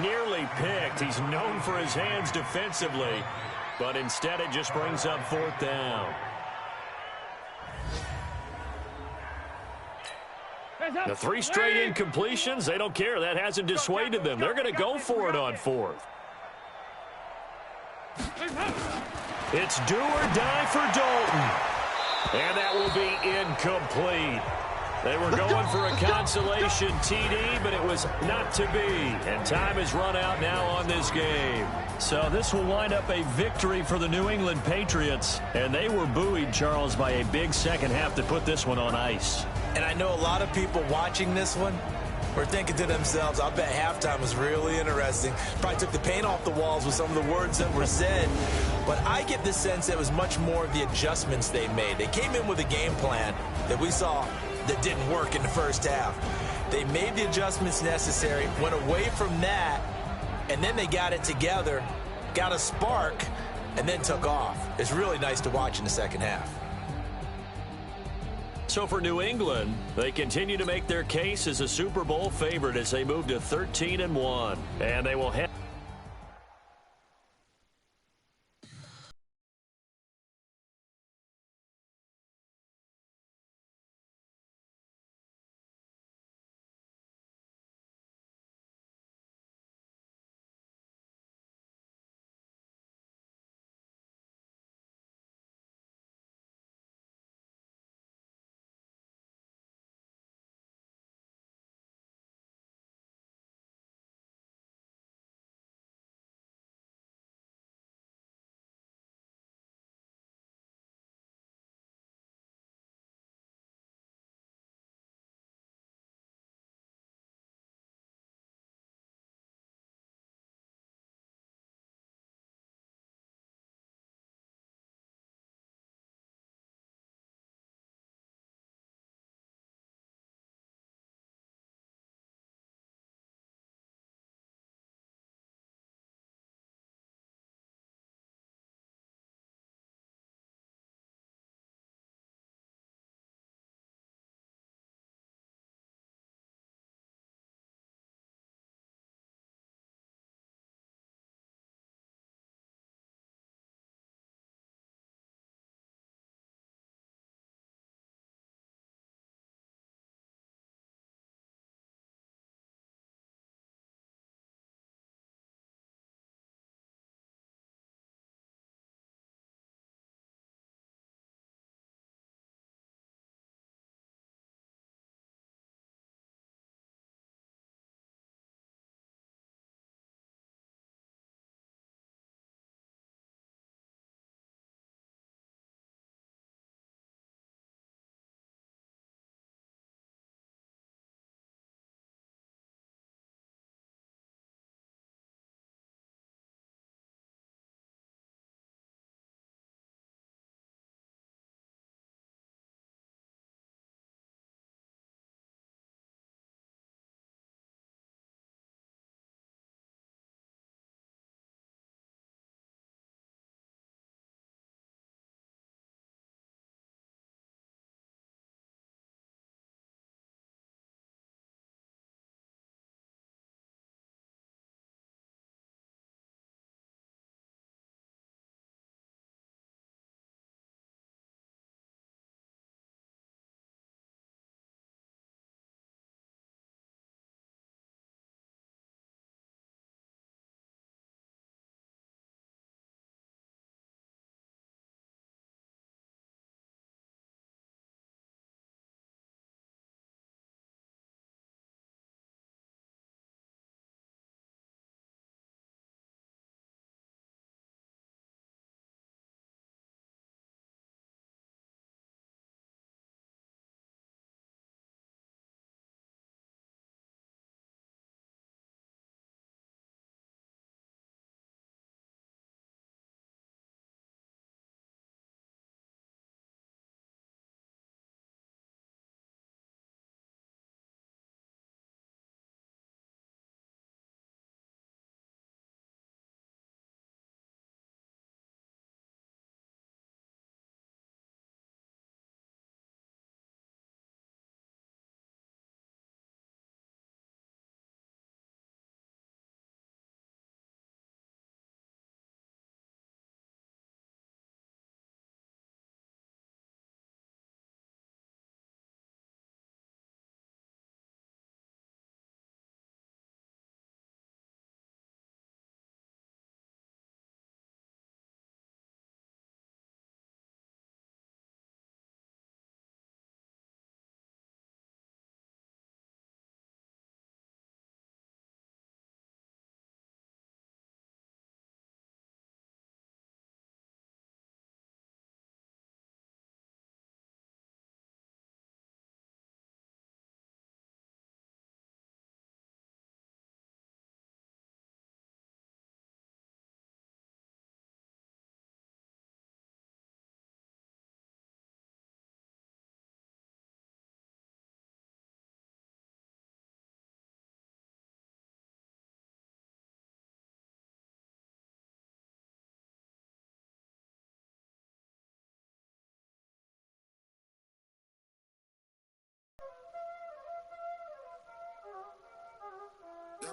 Nearly picked. He's known for his hands defensively, but instead it just brings up 4th down. The 3 straight incompletions, they don't care. That hasn't dissuaded them. They're going to go for it on 4th. It's do or die for Dalton. And that will be incomplete. They were going for a consolation TD, but it was not to be. And time has run out now on this game. So this will wind up a victory for the New England Patriots. And they were buoyed, Charles, by a big second half to put this one on ice. And I know a lot of people watching this one were thinking to themselves, I bet halftime was really interesting. Probably took the paint off the walls with some of the words that were said. But I get the sense it was much more of the adjustments they made. They came in with a game plan that we saw that didn't work in the first half. They made the adjustments necessary, went away from that, and then they got it together, got a spark, and then took off. It's really nice to watch in the second half. So for New England, they continue to make their case as a Super Bowl favorite as they move to 13-1. And they will head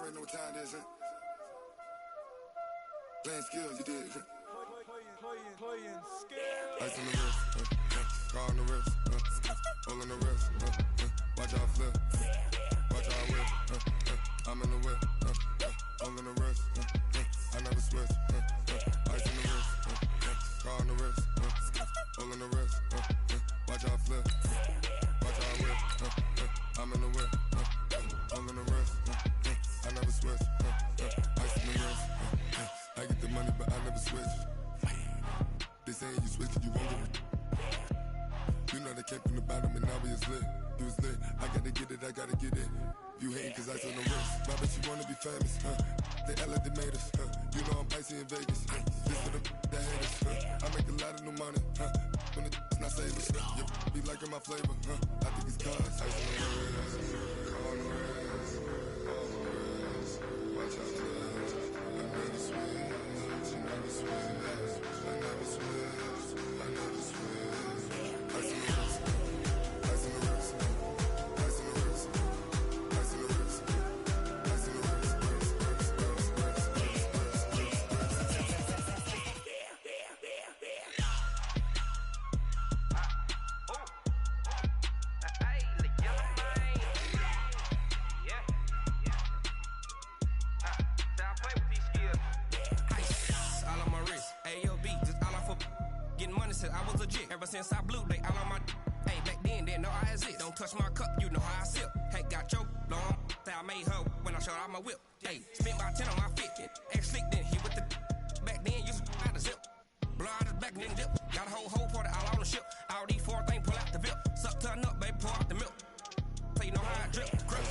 already know what time it is, huh? Playing skills, you did. Playing skills. Ice on the wrist, car on the wrist, hole in the wrist, watch out flip, watch out whip, I'm in the whip, hole in the wrist, I never switch, ice on the wrist, car on the wrist, hole in the wrist, watch out flip, watch out whip, I'm in the whip, hole in the wrist, I never switch, ice on the wrist, I get the money but I never switch. They saying you switch it, you won't get it. You know they came from the bottom and now we is lit. You was lit, I gotta get it, I gotta get it. You hating cause ice on the wrist. My bitch, you wanna be famous, They act like they made us, You know I'm icy in Vegas, This for the that hate us, I make a lot of new money, When it's not savers, be liking my flavor, I think it's cause ice on the wrist, on the wrist, on the wrist. Watch out, cuz I never switch, you never switch. I never switch, I never switch. Ice in the wrist, ice in the wrist, ice in the wrist, ice in the wrist, ice in the wrist, I was legit ever since I blew they all on my hey back then didn't know I exist. Don't touch my cup, you know how I sip. Hey, got your long I made her when I showed out my whip. Hey, spent about 10 on my fit. Ex slick then hit with the back then used to out the zip. Blow out his back then dip. Got a whole party all on the ship. All these four things pull out the VIP. Suck turn up, baby, pour out the milk. So you know how I drip. Crush.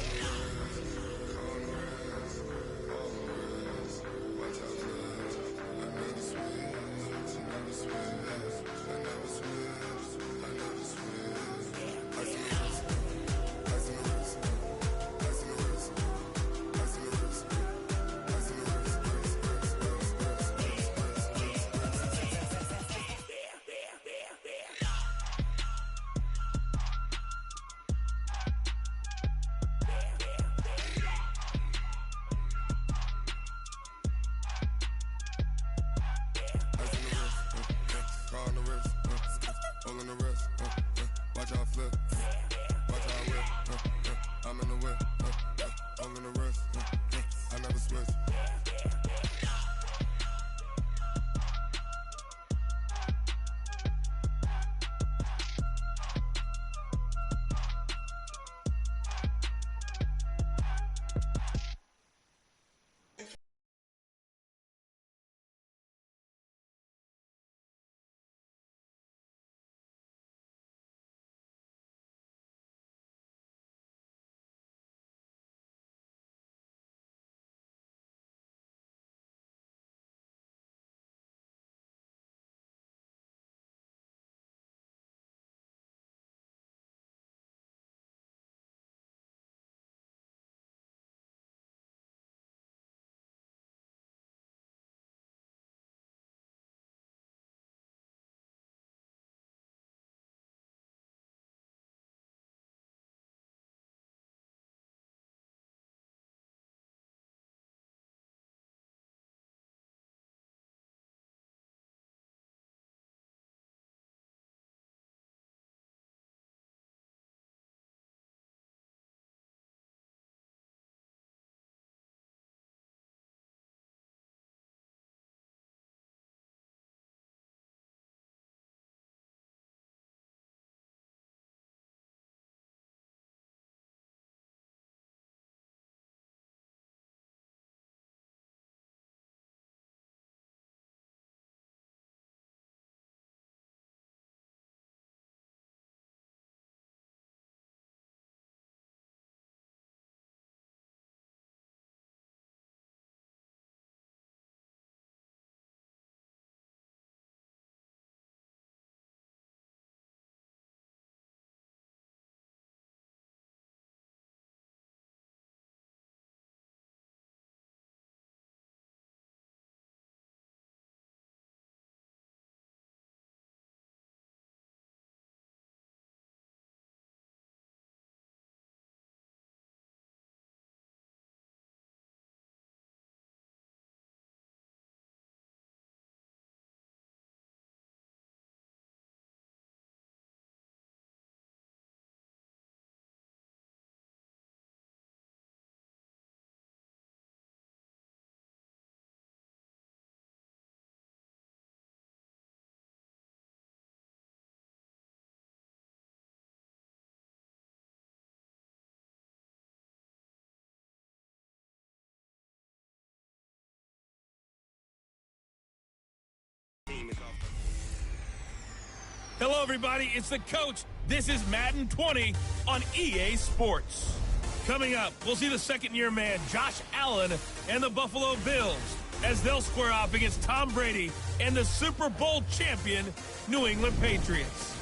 Hello, everybody. It's the coach. This is Madden 20 on EA Sports. Coming up, we'll see the second-year man, Josh Allen, and the Buffalo Bills as they'll square off against Tom Brady and the Super Bowl champion New England Patriots.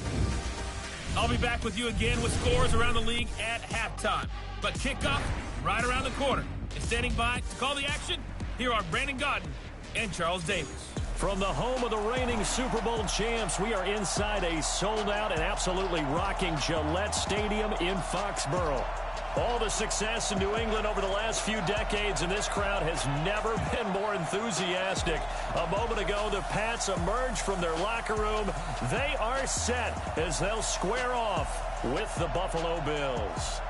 I'll be back with you again with scores around the league at halftime. But kickoff right around the corner. And standing by to call the action, here are Brandon Gaudin and Charles Davis. From the home of the reigning Super Bowl champs, we are inside a sold-out and absolutely rocking Gillette Stadium in Foxborough. All the success in New England over the last few decades, and this crowd has never been more enthusiastic. A moment ago, the Pats emerged from their locker room. They are set as they'll square off with the Buffalo Bills.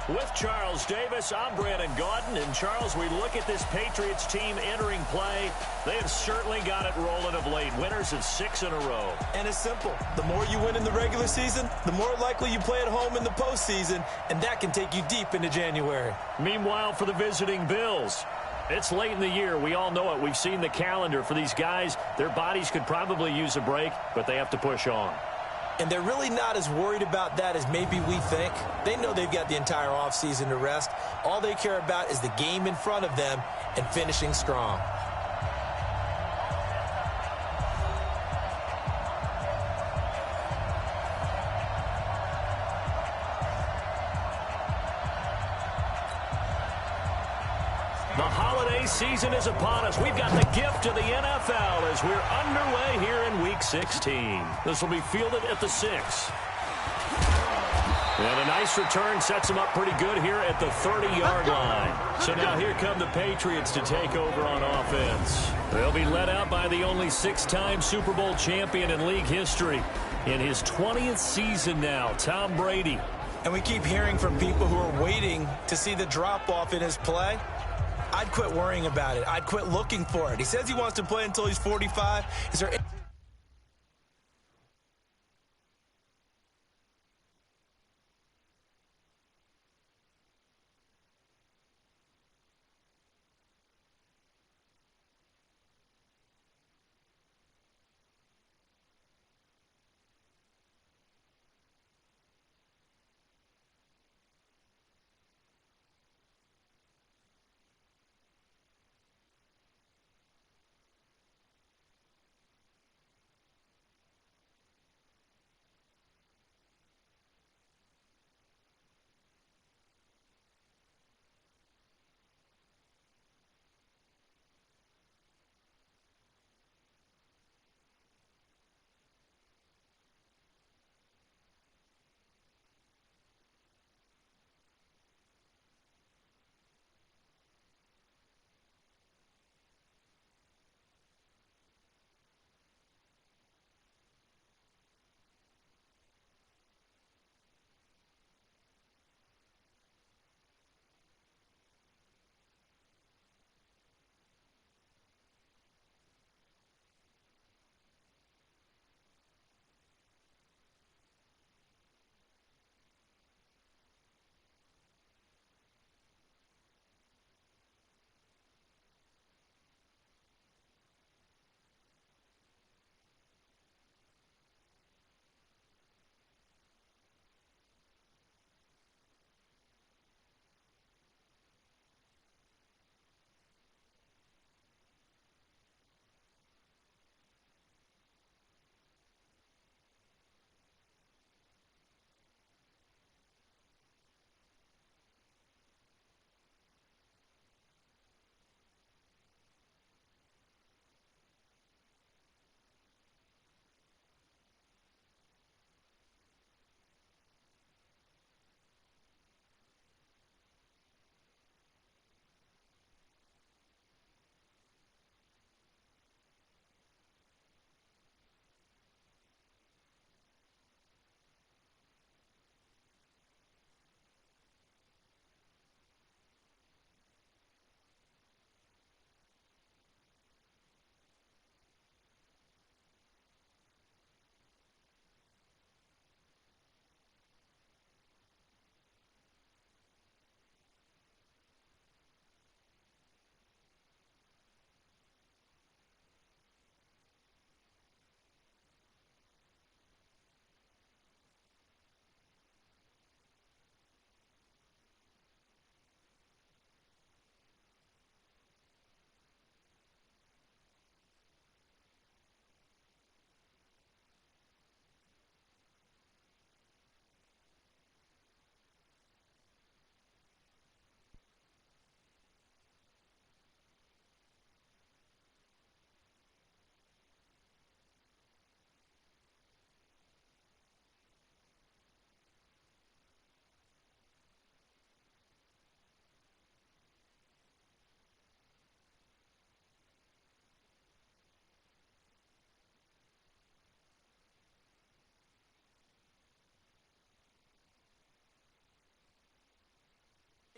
With Charles Davis, I'm Brandon Gaudin. And, Charles, we look at this Patriots team entering play. They have certainly got it rolling of late. Winners of 6 in a row. And it's simple. The more you win in the regular season, the more likely you play at home in the postseason, and that can take you deep into January. Meanwhile, for the visiting Bills, it's late in the year. We all know it. We've seen the calendar for these guys. Their bodies could probably use a break, but they have to push on. And they're really not as worried about that as maybe we think. They know they've got the entire offseason to rest. All they care about is the game in front of them and finishing strong. The holiday season is upon us. We've got the gift of the NFL as we're underway here in Week 16. This will be fielded at the 6. And a nice return sets them up pretty good here at the 30-yard line. So now here come the Patriots to take over on offense. They'll be led out by the only 6-time Super Bowl champion in league history. In his 20th season now, Tom Brady. And we keep hearing from people who are waiting to see the drop-off in his play. I'd quit worrying about it. I'd quit looking for it. He says he wants to play until he's 45. Is there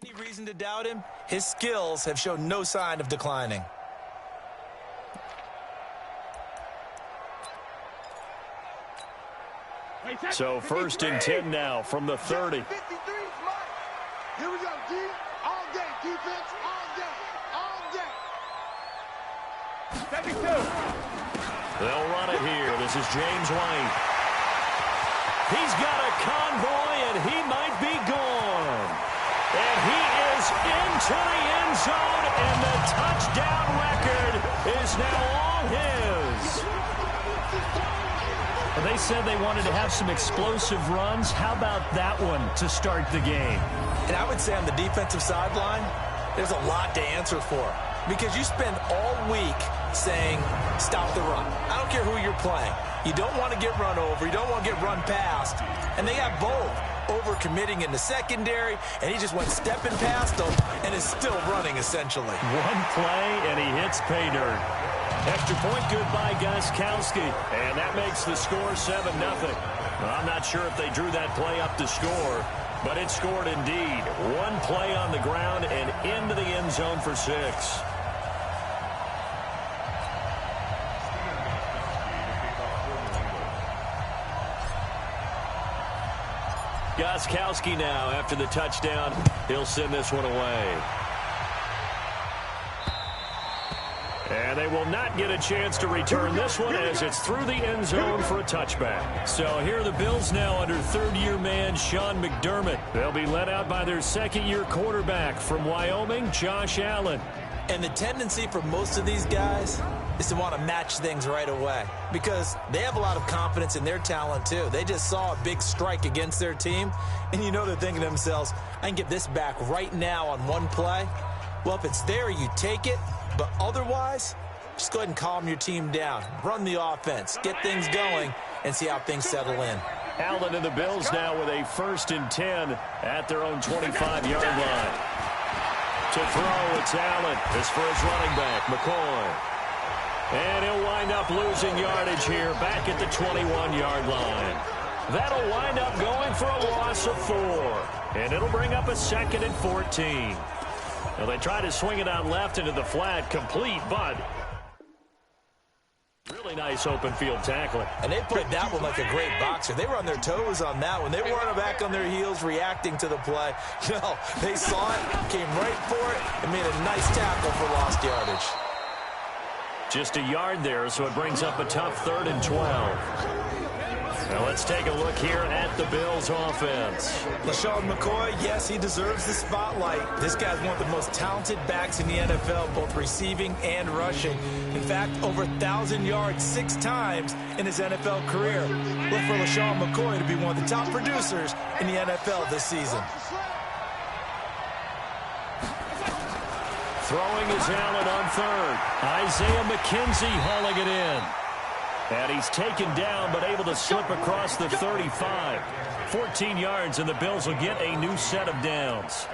Any reason to doubt him? His skills have shown no sign of declining. So 1st and 10 now from the 30. 53 is mine. Here we go, D. All day. Defense, all day. All day. 72. They'll run it here. This is James White. He's got a convoy, and he might be gone. And he is into the end zone, and the touchdown record is now all his. They said they wanted to have some explosive runs. How about that one to start the game? And I would say on the defensive sideline, there's a lot to answer for. Because you spend all week saying, stop the run. I don't care who you're playing. You don't want to get run over. You don't want to get run past. And they got both. Over-committing in the secondary, and he just went stepping past them and is still running, essentially. One play, and he hits pay dirt. Extra point good by Gostkowski, and that makes the score 7-0. I'm not sure if they drew that play up to score, but it scored indeed. One play on the ground and into the end zone for 6. Gostkowski now after the touchdown. He'll send this one away. And they will not get a chance to return this one as it's through the end zone for a touchback. So here are the Bills now under third-year man Sean McDermott. They'll be led out by their second-year quarterback from Wyoming, Josh Allen. And the tendency for most of these guys is to want to match things right away because they have a lot of confidence in their talent too. They just saw a big strike against their team, and you know they're thinking to themselves, I can get this back right now on one play. Well, if it's there, you take it. But otherwise, just go ahead and calm your team down. Run the offense, get things going, and see how things settle in. Allen and the Bills now with a 1st and 10 at their own 25-yard line. To throw, it's Allen. This for his running back, McCoy. And he'll wind up losing yardage here back at the 21-yard line. That'll wind up going for a loss of 4. And it'll bring up a 2nd and 14. Well, they try to swing it out left into the flat, complete, but really nice open field tackling. And they played that one like a great boxer. They were on their toes on that one. They weren't back on their heels reacting to the play. No, they saw it, came right for it, and made a nice tackle for lost yardage. Just a yard there, so it brings up a tough 3rd and 12. Now let's take a look here at the Bills offense. LaShawn McCoy, yes, he deserves the spotlight. This guy's one of the most talented backs in the NFL, both receiving and rushing. In fact, over 1,000 yards 6 times in his NFL career. Look for LaShawn McCoy to be one of the top producers in the NFL this season. Throwing is Allen on 3rd. Isaiah McKenzie hauling it in. And he's taken down, but able to slip across the 35. 14 yards, and the Bills will get a new set of downs.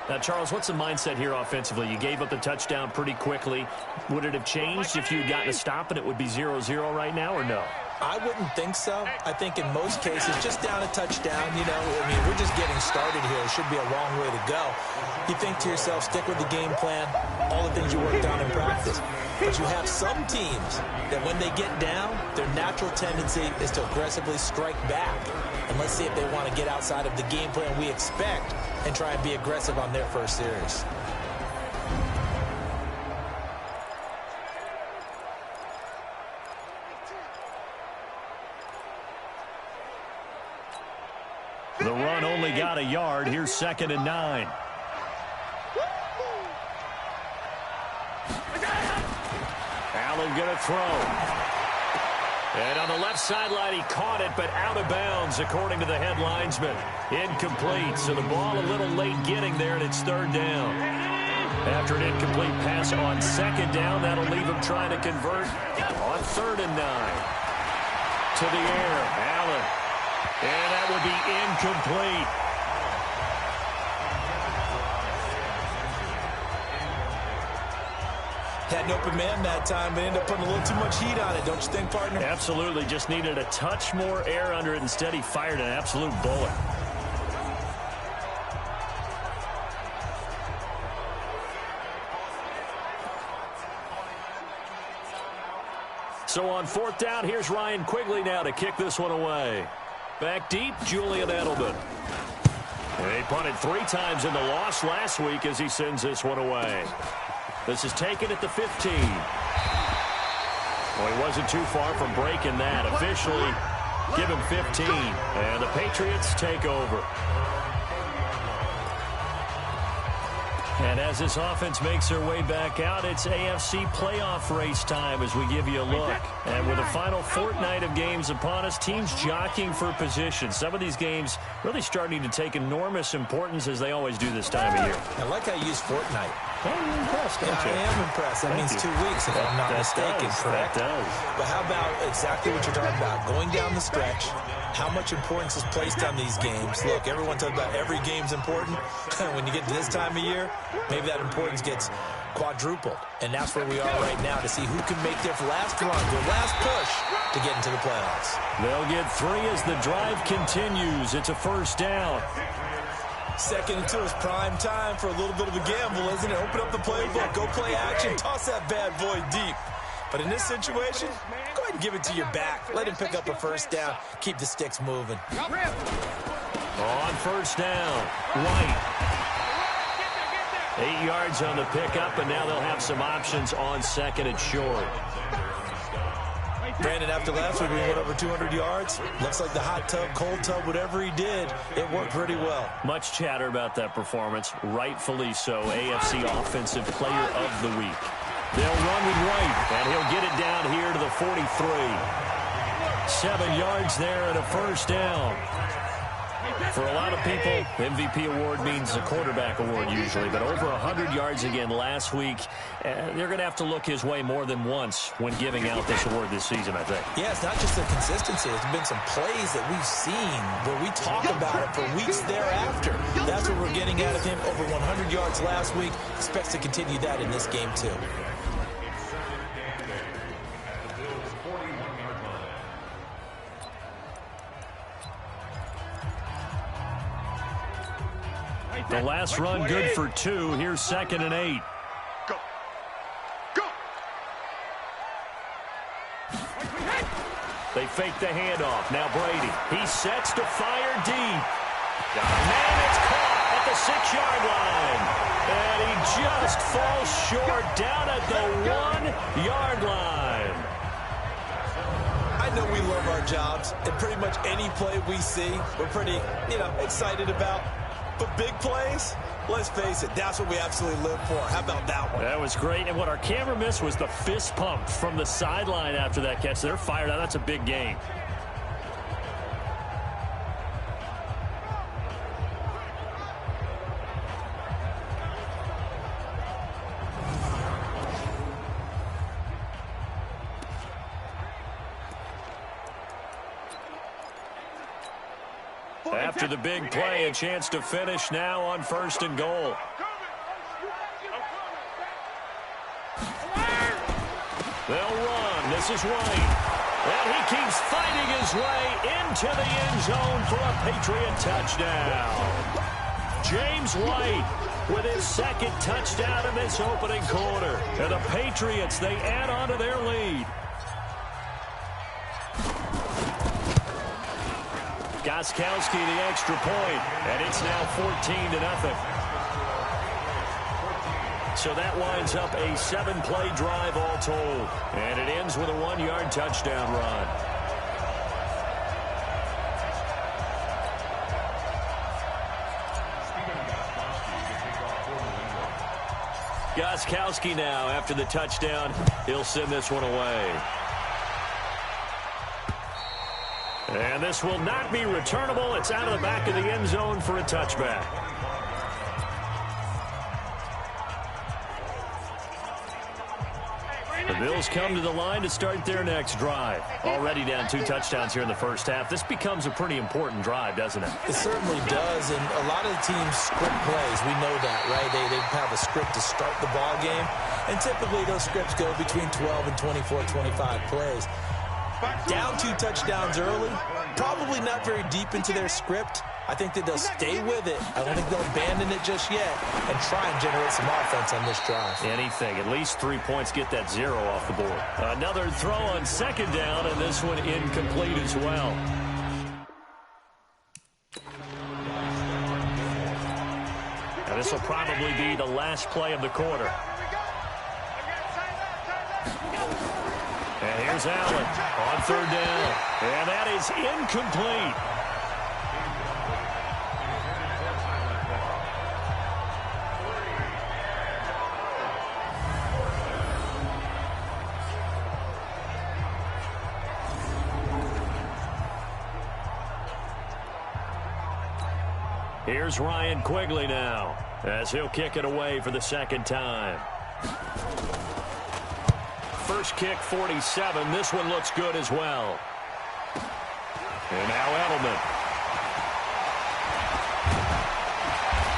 Now, Charles, what's the mindset here offensively? You gave up the touchdown pretty quickly. Would it have changed if you had gotten a stop and it would be 0-0 right now, or no? I wouldn't think so. I think in most cases, just down a touchdown, you know, I mean, we're just getting started here. It should be a long way to go. You think to yourself, stick with the game plan, all the things you worked on in practice. But you have some teams that when they get down, their natural tendency is to aggressively strike back. And let's see if they want to get outside of the game plan we expect and try and be aggressive on their first series. The run only got a yard. Here's 2nd and 9. Allen going to throw. And on the left sideline, he caught it, but out of bounds, according to the head linesman. Incomplete, so the ball a little late getting there, and it's 3rd down. After an incomplete pass on 2nd down, that'll leave him trying to convert on 3rd and 9. To the air, Allen. And that will be incomplete. Had an open man that time, but ended up putting a little too much heat on it, don't you think, partner? Absolutely. Just needed a touch more air under it. Instead, he fired an absolute bullet. So on 4th down, here's Ryan Quigley now to kick this one away. Back deep, Julian Edelman. And he punted 3 times in the loss last week as he sends this one away. This is taken at the 15. Well, he wasn't too far from breaking that. Officially, give him 15. And the Patriots take over. And as this offense makes their way back out, it's AFC Playoff Race time as we give you a look. And with the final fortnight of games upon us, teams jockeying for position. Some of these games really starting to take enormous importance as they always do this time of year. I like how you use fortnight. Oh, you're impressed, don't you? I am impressed. That means 2 weeks, if I'm not mistaken, correct? That does. But how about exactly what you're talking about? Going down the stretch, how much importance is placed on these games. Look, everyone talks about every game's important. When you get to this time of year, maybe that importance gets quadrupled. And that's where we are right now to see who can make their last run, their last push to get into the playoffs. They'll get 3 as the drive continues. It's a 1st down. 2nd and 2 is prime time for a little bit of a gamble, isn't it? Open up the playbook, go play action, toss that bad boy deep. But in this situation, go ahead and give it to your back. Let him pick up a 1st down. Keep the sticks moving. On 1st down, White. 8 yards on the pickup, and now they'll have some options on 2nd and short. Brandon, after last week, we went over 200 yards. Looks like the hot tub, cold tub, whatever he did, it worked pretty well. Much chatter about that performance. Rightfully so. AFC Offensive Player of the Week. They'll run with White, and he'll get it down here to the 43. 7 yards there and a 1st down. For a lot of people, MVP award means a quarterback award usually, but over 100 yards again last week. They're going to have to look his way more than once when giving out this award this season, I think. Yeah, it's not just the consistency. There's been some plays that we've seen where we talk about it for weeks thereafter. That's what we're getting out of him. Over 100 yards last week. Expects to continue that in this game, too. The last run good for 2. Here's 2nd and 8. Go. Go. They fake the handoff. Now Brady. He sets to fire deep. Man, it's caught at the 6-yard line. And he just falls short down at the 1-yard line. I know we love our jobs, and pretty much any play we see, we're pretty, excited about. But big plays, let's face it, that's what we absolutely live for. How about that one? That was great. And what our camera missed was the fist pump from the sideline after that catch. They're fired out. That's a big game. After the big play, a chance to finish now on 1st and goal. They'll run. This is White. And he keeps fighting his way into the end zone for a Patriot touchdown. James White with his 2nd touchdown in this opening quarter. And the Patriots, they add on to their lead. Gostkowski the extra point, and it's now 14-0. So that winds up a 7-play drive all told, and it ends with a 1-yard touchdown run. Gostkowski now after the touchdown, he'll send this one away. And this will not be returnable. It's out of the back of the end zone for a touchback. The Bills come to the line to start their next drive. Already down 2 touchdowns here in the first half. This becomes a pretty important drive, doesn't it? It certainly does, and a lot of the teams script plays. We know that, right? They have a script to start the ball game, and typically those scripts go between 12 and 24, 25 plays. Down 2 touchdowns early, probably not very deep into their script. I think that they'll stay with it. I don't think they'll abandon it just yet and try and generate some offense on this drive. Anything. At least 3 points, get that 0 off the board. Another throw on second down, and this one incomplete as well. And this will probably be the last play of the quarter. And here's Allen on third down. And that is incomplete. Here's Ryan Quigley now, as he'll kick it away for the second time. First kick, 47. This one looks good as well. And now Edelman.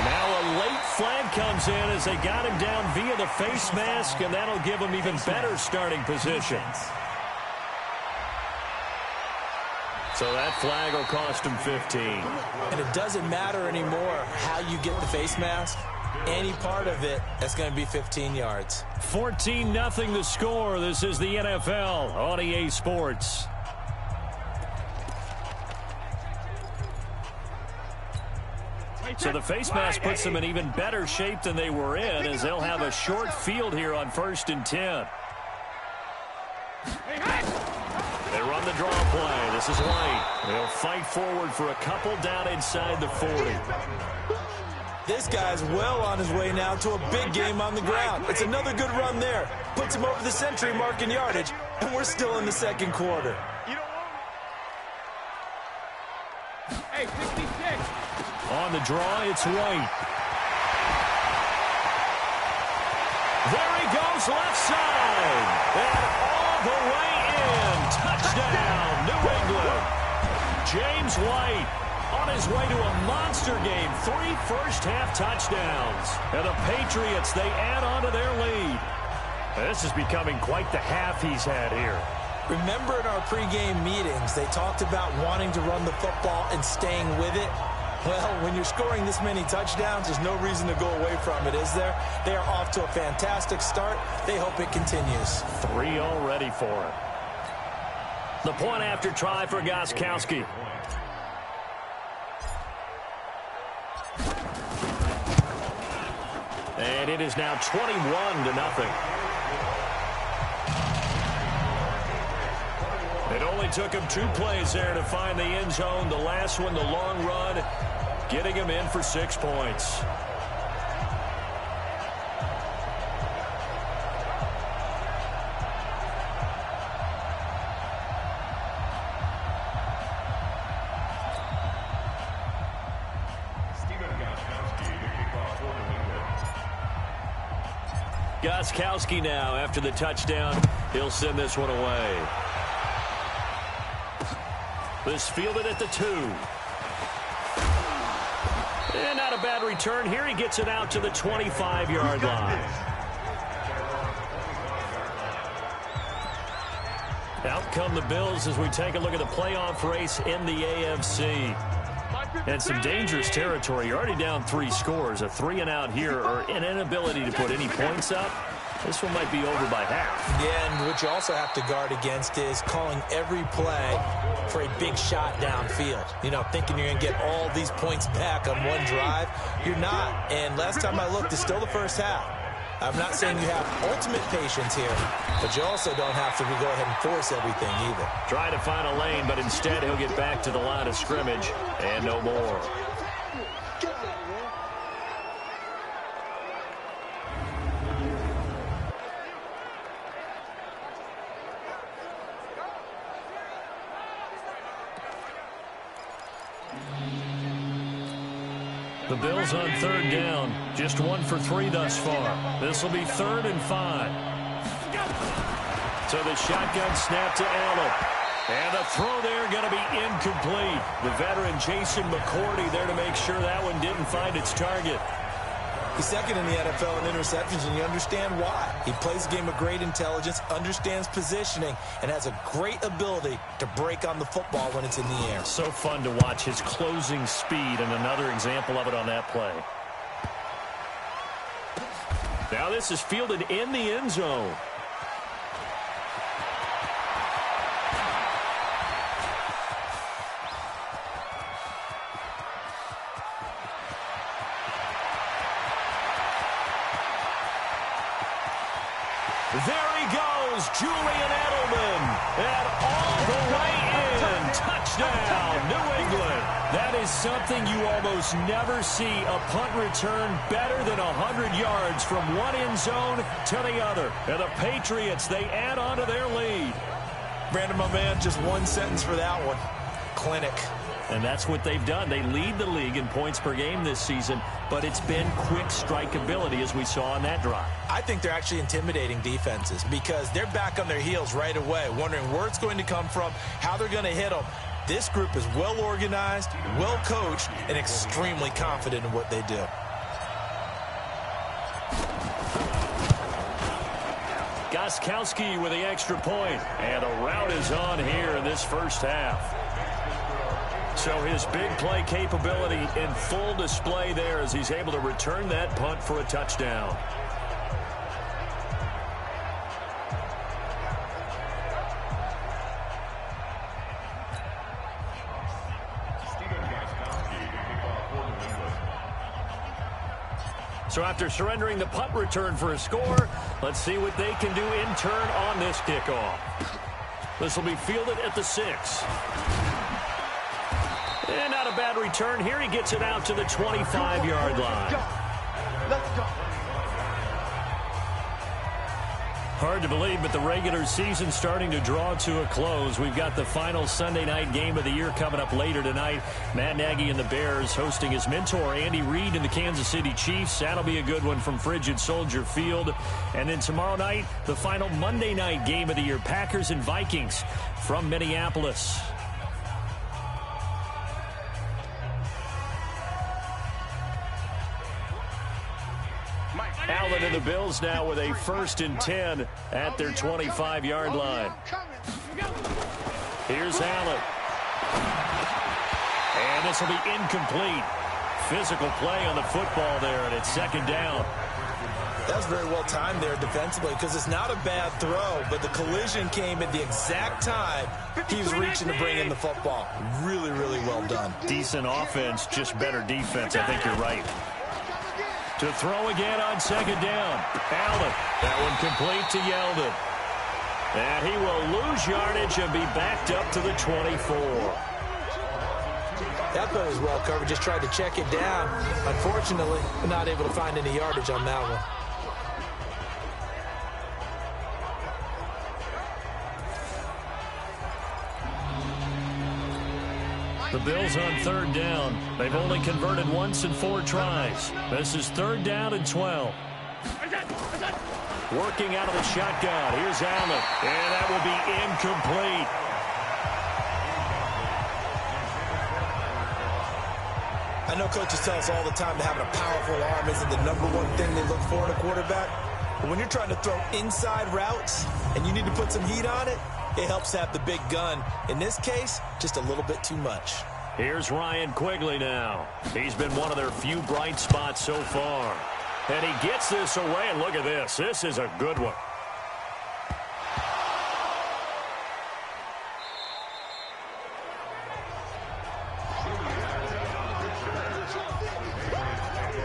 Now a late flag comes in as they got him down via the face mask, and that'll give him even better starting position. So that flag will cost him 15. And it doesn't matter anymore how you get the face mask. Any part of it, that's going to be 15 yards. 14-0 the score. This is the NFL on EA Sports. So the face mask puts them in even better shape than they were in, as they'll have a short field here on 1st and 10. They run the draw play. This is White. They'll fight forward for a couple down inside the 40. This guy's well on his way now to a big game on the ground. It's another good run there. Puts him over the century mark in yardage, and we're still in the second quarter. Hey, 66. On the draw, it's White. There he goes, left side. And all the way in. Touchdown, New England. James White on his way to a monster game. 3 first-half touchdowns. And the Patriots, they add on to their lead. This is becoming quite the half he's had here. Remember in our pregame meetings, they talked about wanting to run the football and staying with it? Well, when you're scoring this many touchdowns, there's no reason to go away from it, is there? They are off to a fantastic start. They hope it continues. 3 already for him. The point after try for Gostkowski. And it is now 21-0. It only took him 2 plays there to find the end zone. The last one, the long run, getting him in for 6 points. Gostkowski now, after the touchdown, he'll send this one away. This fielded at the 2. And not a bad return. Here he gets it out to the 25-yard line. Out come the Bills as we take a look at the playoff race in the AFC. And some dangerous territory. You're already down 3 scores. A 3-and-out here, or an inability to put any points up. This one might be over by half. Yeah, and what you also have to guard against is calling every play for a big shot downfield. You know, thinking you're going to get all these points back on one drive. You're not. And last time I looked, it's still the first half. I'm not saying you have ultimate patience here, but you also don't have to go ahead and force everything either. Try to find a lane, but instead he'll get back to the line of scrimmage and no more. The Bills on 3rd down. Just 1 for 3 thus far. This will be 3rd and 5. So the shotgun snap to Allen. And the throw there going to be incomplete. The veteran Jason McCourty there to make sure that one didn't find its target. He's second in the NFL in interceptions, and you understand why. He plays a game of great intelligence, understands positioning, and has a great ability to break on the football when it's in the air. So fun to watch his closing speed, and another example of it on that play. Now this is fielded in the end zone. There he goes, Julian Edelman, and all the way in. Touchdown, New England. That is something you almost never see, a punt return better than 100 yards from one end zone to the other. And the Patriots, they add on to their lead. Brandon, my man, just one sentence for that one. Clinic. And that's what they've done. They lead the league in points per game this season, but it's been quick strikeability as we saw on that drive. I think they're actually intimidating defenses because they're back on their heels right away, wondering where it's going to come from, how they're going to hit them. This group is well organized, well coached, and extremely confident in what they do. Gostkowski with the extra point, and a rout is on here in this first half. So his big play capability in full display there as he's able to return that punt for a touchdown. So after surrendering the punt return for a score, let's see what they can do in turn on this kickoff. This will be fielded at the 6. And not a bad return here. He gets it out to the 25-yard line. Let's go. Hard to believe, but the regular season's starting to draw to a close. We've got the final Sunday night game of the year coming up later tonight. Matt Nagy and the Bears hosting his mentor, Andy Reid, and the Kansas City Chiefs. That'll be a good one from Frigid Soldier Field. And then tomorrow night, the final Monday night game of the year, Packers and Vikings from Minneapolis. Allen and the Bills now with a 1st and 10 at their 25-yard line. Here's Allen. And this will be incomplete. Physical play on the football there, and it's 2nd down. That was very well timed there defensively because it's not a bad throw, but the collision came at the exact time he was reaching to bring in the football. Really, really well done. Decent offense, just better defense. I think you're right. To throw again on 2nd down. Allen. That one complete to Yeldon. And he will lose yardage and be backed up to the 24. That play was well covered. Just tried to check it down. Unfortunately, not able to find any yardage on that one. The Bills on 3rd down. They've only converted once in 4 tries. This is 3rd down and 12. Working out of the shotgun. Here's Allen. And that will be incomplete. I know coaches tell us all the time that having a powerful arm isn't the #1 thing they look for in a quarterback. But when you're trying to throw inside routes and you need to put some heat on it, it helps have the big gun. In this case, just a little bit too much. Here's Ryan Quigley now. He's been one of their few bright spots so far. And he gets this away, and look at this. This is a good one.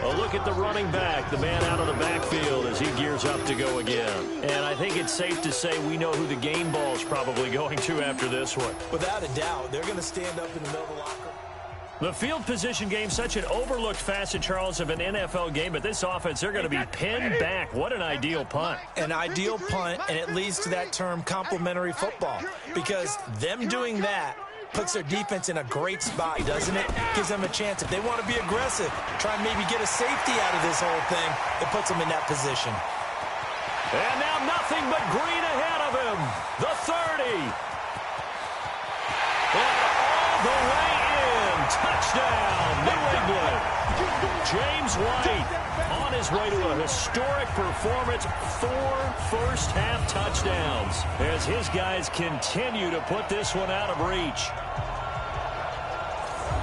A look at the running back, the man out of the backfield as he gears up to go again. And I think it's safe to say we know who the game ball is probably going to after this one. Without a doubt, they're going to stand up in the middle of the locker room. The field position game, such an overlooked facet, Charles, of an NFL game, but this offense, they're going to be pinned back. What an ideal punt. An ideal punt, and it leads to that term complementary football, because them doing that puts their defense in a great spot, doesn't it? Gives them a chance. If they want to be aggressive, try and maybe get a safety out of this whole thing, it puts them in that position. And now nothing but green ahead of him. The 30. And all the way in. Touchdown, New England. James White on his his way to a historic performance, 4 first-half touchdowns, as his guys continue to put this one out of reach.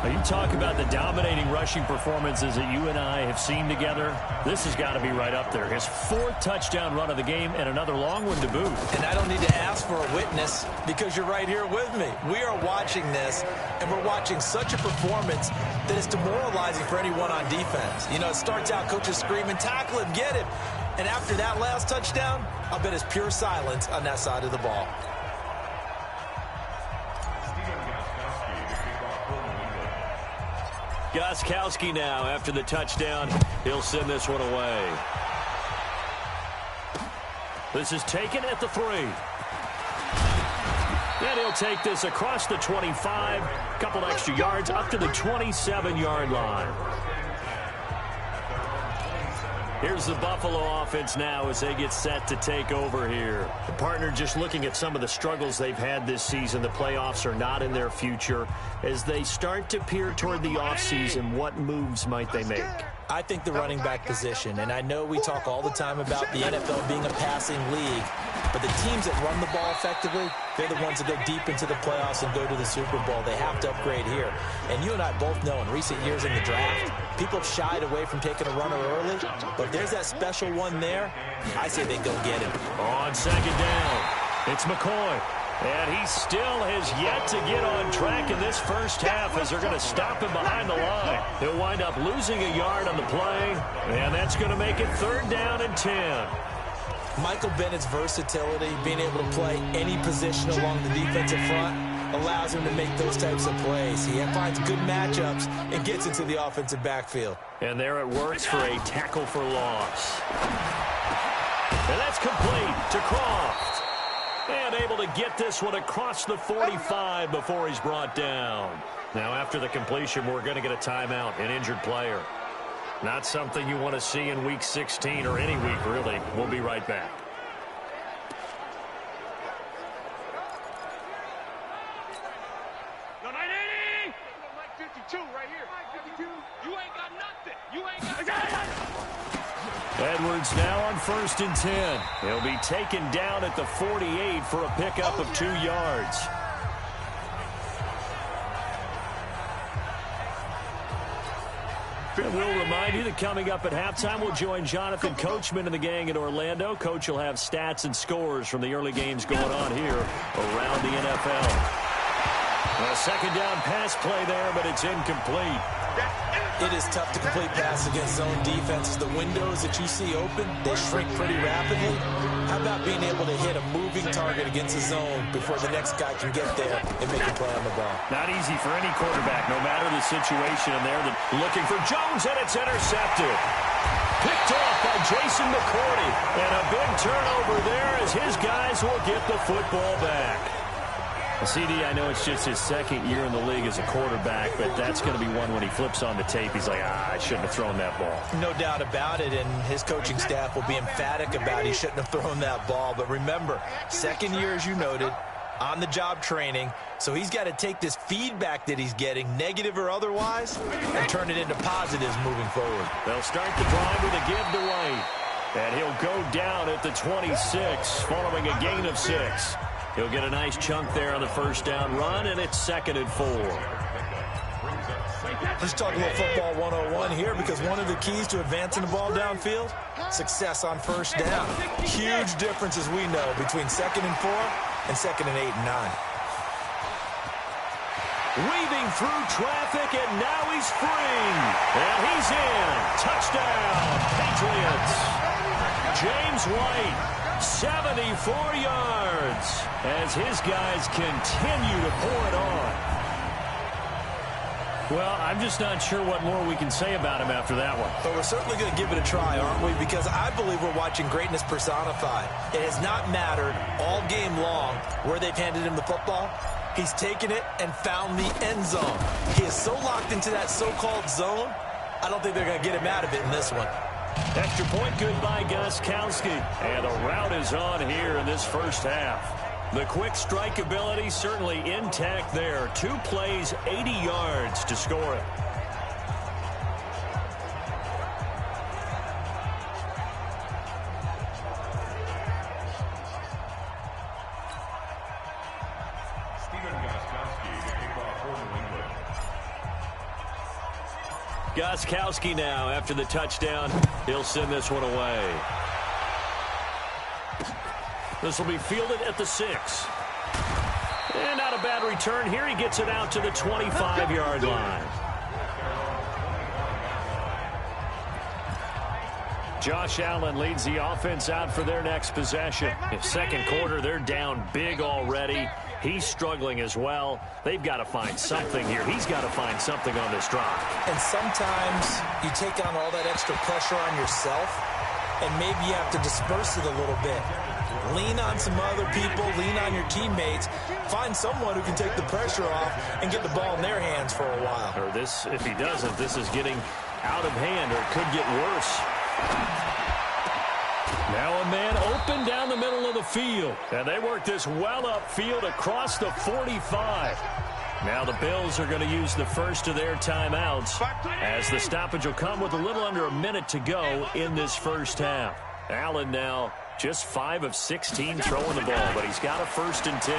Now, you talk about the dominating rushing performances that you and I have seen together. This has got to be right up there. His 4th touchdown run of the game and another long one to boot. And I don't need to ask for a witness because you're right here with me. We are watching this, and we're watching such a performance that is demoralizing for anyone on defense. You know, it starts out coaches screaming, tackle him, get him. And after that last touchdown, I'll bet it's pure silence on that side of the ball. Gostkowski now after the touchdown. He'll send this one away. This is taken at the 3. And he'll take this across the 25. A couple extra yards up to the 27-yard line. Here's the Buffalo offense now as they get set to take over here. The partner, just looking at some of the struggles they've had this season, the playoffs are not in their future. As they start to peer toward the offseason, what moves might they make? I think the running back position, and I know we talk all the time about the NFL being a passing league, but the teams that run the ball effectively, they're the ones that go deep into the playoffs and go to the Super Bowl. They have to upgrade here. And you and I both know in recent years in the draft, people have shied away from taking a runner early, but if there's that special one there, I say they go get him. On 2nd down, it's McCoy. And he still has yet to get on track in this first half as they're going to stop him behind the line. He'll wind up losing a yard on the play, and that's going to make it 3rd down and 10. Michael Bennett's versatility, being able to play any position along the defensive front, allows him to make those types of plays. He finds good matchups and gets into the offensive backfield. And there it works for a tackle for loss. And that's complete to Croft. And able to get this one across the 45 before he's brought down. Now, after the completion, we're going to get a timeout, an injured player. Not something you want to see in Week 16 or any week, really. We'll be right back. No, 980! 52 right here. 52. You ain't got nothing. You ain't got Edwards now on 1st and 10. He'll be taken down at the 48 for a pickup of 2 yards. And we'll remind you that coming up at halftime, we'll join Jonathan Coachman and the gang in Orlando. Coach will have stats and scores from the early games going on here around the NFL. A 2nd down pass play there, but it's incomplete. It is tough to complete passes against zone defenses. The windows that you see open, they shrink pretty rapidly. How about being able to hit a moving target against the zone before the next guy can get there and make a play on the ball? Not easy for any quarterback, no matter the situation in there. Looking for Jones, and it's intercepted. Picked off by Jason McCourty. And a big turnover there as his guys will get the football back. CD, I know it's just his 2nd year in the league as a quarterback, but that's going to be one when he flips on the tape. He's like, I shouldn't have thrown that ball. No doubt about it, and his coaching staff will be emphatic about he shouldn't have thrown that ball. But remember, 2nd year, as you noted, on-the-job training, so he's got to take this feedback that he's getting, negative or otherwise, and turn it into positives moving forward. They'll start the drive with a give to White, and he'll go down at the 26 following a gain of 6. He'll get a nice chunk there on the 1st down run, and it's 2nd and 4. Let's talk a little football 101 here, because one of the keys to advancing the ball downfield, success on 1st down. Huge difference, as we know, between 2nd and 4 and 2nd and 8 and 9. Weaving through traffic, and now he's free. And he's in. Touchdown, Patriots. James White. 74 yards as his guys continue to pour it on. Well, I'm just not sure what more we can say about him after that one. But we're certainly going to give it a try, aren't we? Because I believe we're watching greatness personified. It has not mattered all game long where they've handed him the football. He's taken it and found the end zone. He is so locked into that so-called zone, I don't think they're going to get him out of it in this one. Extra point good by Gostkowski. And a rout is on here in this first half. The quick strike ability certainly intact there. 2 plays, 80 yards to score it. Gostkowski now, after the touchdown, he'll send this one away. This will be fielded at the 6. And not a bad return here. He gets it out to the 25-yard line. Josh Allen leads the offense out for their next possession. In second quarter, they're down big already. He's struggling as well. They've got to find something here. He's got to find something on this drive. And sometimes you take on all that extra pressure on yourself, and maybe you have to disperse it a little bit. Lean on some other people, lean on your teammates, find someone who can take the pressure off and get the ball in their hands for a while. Or this, if he doesn't, this is getting out of hand, or it could get worse. Now a man open down the middle of the field. And they work this well upfield across the 45. Now the Bills are going to use the first of their timeouts, as the stoppage will come with a little under a minute to go in this first half. Allen now just 5 of 16 throwing the ball, but he's got a 1st and 10.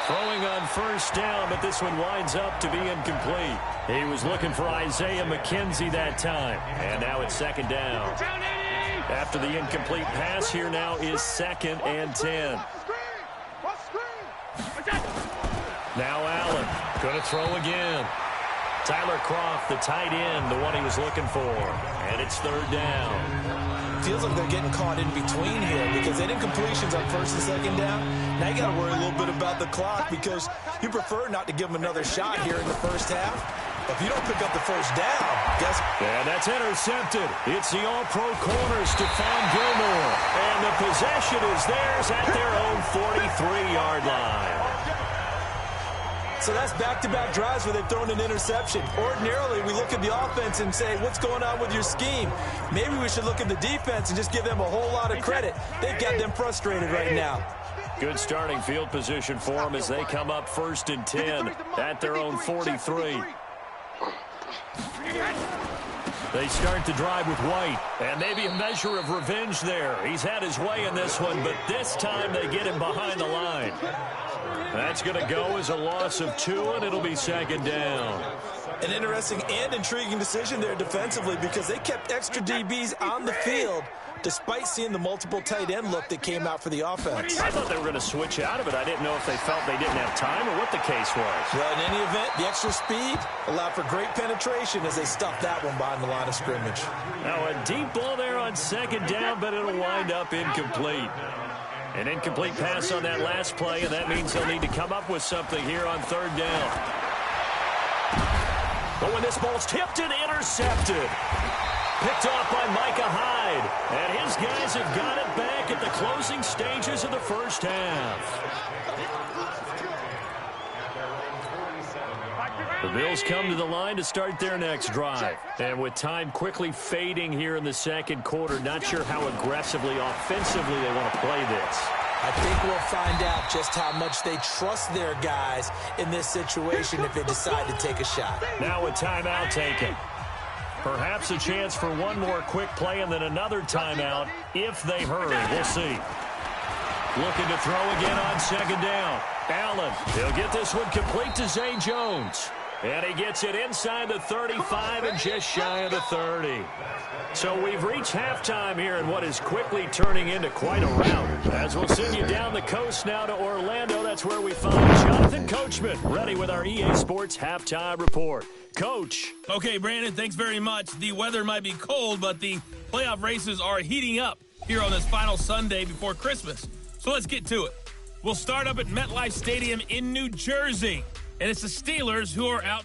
Throwing on first down, but this one winds up to be incomplete. He was looking for Isaiah McKenzie that time. And now it's 2nd down. After the incomplete pass, here now is 2nd and 10. Now Allen going to throw again. Tyler Kroft, the tight end, the one he was looking for. And it's 3rd down. Feels like they're getting caught in between here because they did incompletions on 1st and 2nd down. Now you got to worry a little bit about the clock because you prefer not to give them another shot here in the first half. But if you don't pick up the 1st down, guess. And that's intercepted. It's the all-pro corner, Stephon Gilmore. And the possession is theirs at their own 43-yard line. So that's back-to-back drives where they've thrown an interception. Ordinarily, we look at the offense and say, what's going on with your scheme? Maybe we should look at the defense and just give them a whole lot of credit. They've got them frustrated right now. Good starting field position for them as they come up 1st and 10 at their own 43. They start the drive with White, and maybe a measure of revenge there. He's had his way in this one, but this time they get him behind the line. That's going to go as a loss of 2, and it'll be 2nd down. An interesting and intriguing decision there defensively because they kept extra DBs on the field despite seeing the multiple tight end look that came out for the offense. I thought they were going to switch out of it. I didn't know if they felt they didn't have time or what the case was. Well, in any event, the extra speed allowed for great penetration as they stuffed that one behind the line of scrimmage. Now a deep ball there on 2nd down, but it'll wind up incomplete. An incomplete pass on that last play, and that means they'll need to come up with something here on 3rd down. But when this ball's tipped and intercepted, picked off by Micah Hyde, and his guys have got it back at the closing stages of the first half. The Bills come to the line to start their next drive. And with time quickly fading here in the second quarter, not sure how aggressively, offensively they want to play this. I think we'll find out just how much they trust their guys in this situation if they decide to take a shot. Now a timeout taken. Perhaps a chance for one more quick play and then another timeout if they hurry. We'll see. Looking to throw again on 2nd down. Allen, he'll get this one complete to Zay Jones. And he gets it inside the 35 and just shy of the 30. So we've reached halftime here in what is quickly turning into quite a rout. As we'll send you down the coast now to Orlando, that's where we find Jonathan Coachman, ready with our EA Sports Halftime Report. Coach. Okay, Brandon, thanks very much. The weather might be cold, but the playoff races are heating up here on this final Sunday before Christmas. So let's get to it. We'll start up at MetLife Stadium in New Jersey. And it's the Steelers who are out.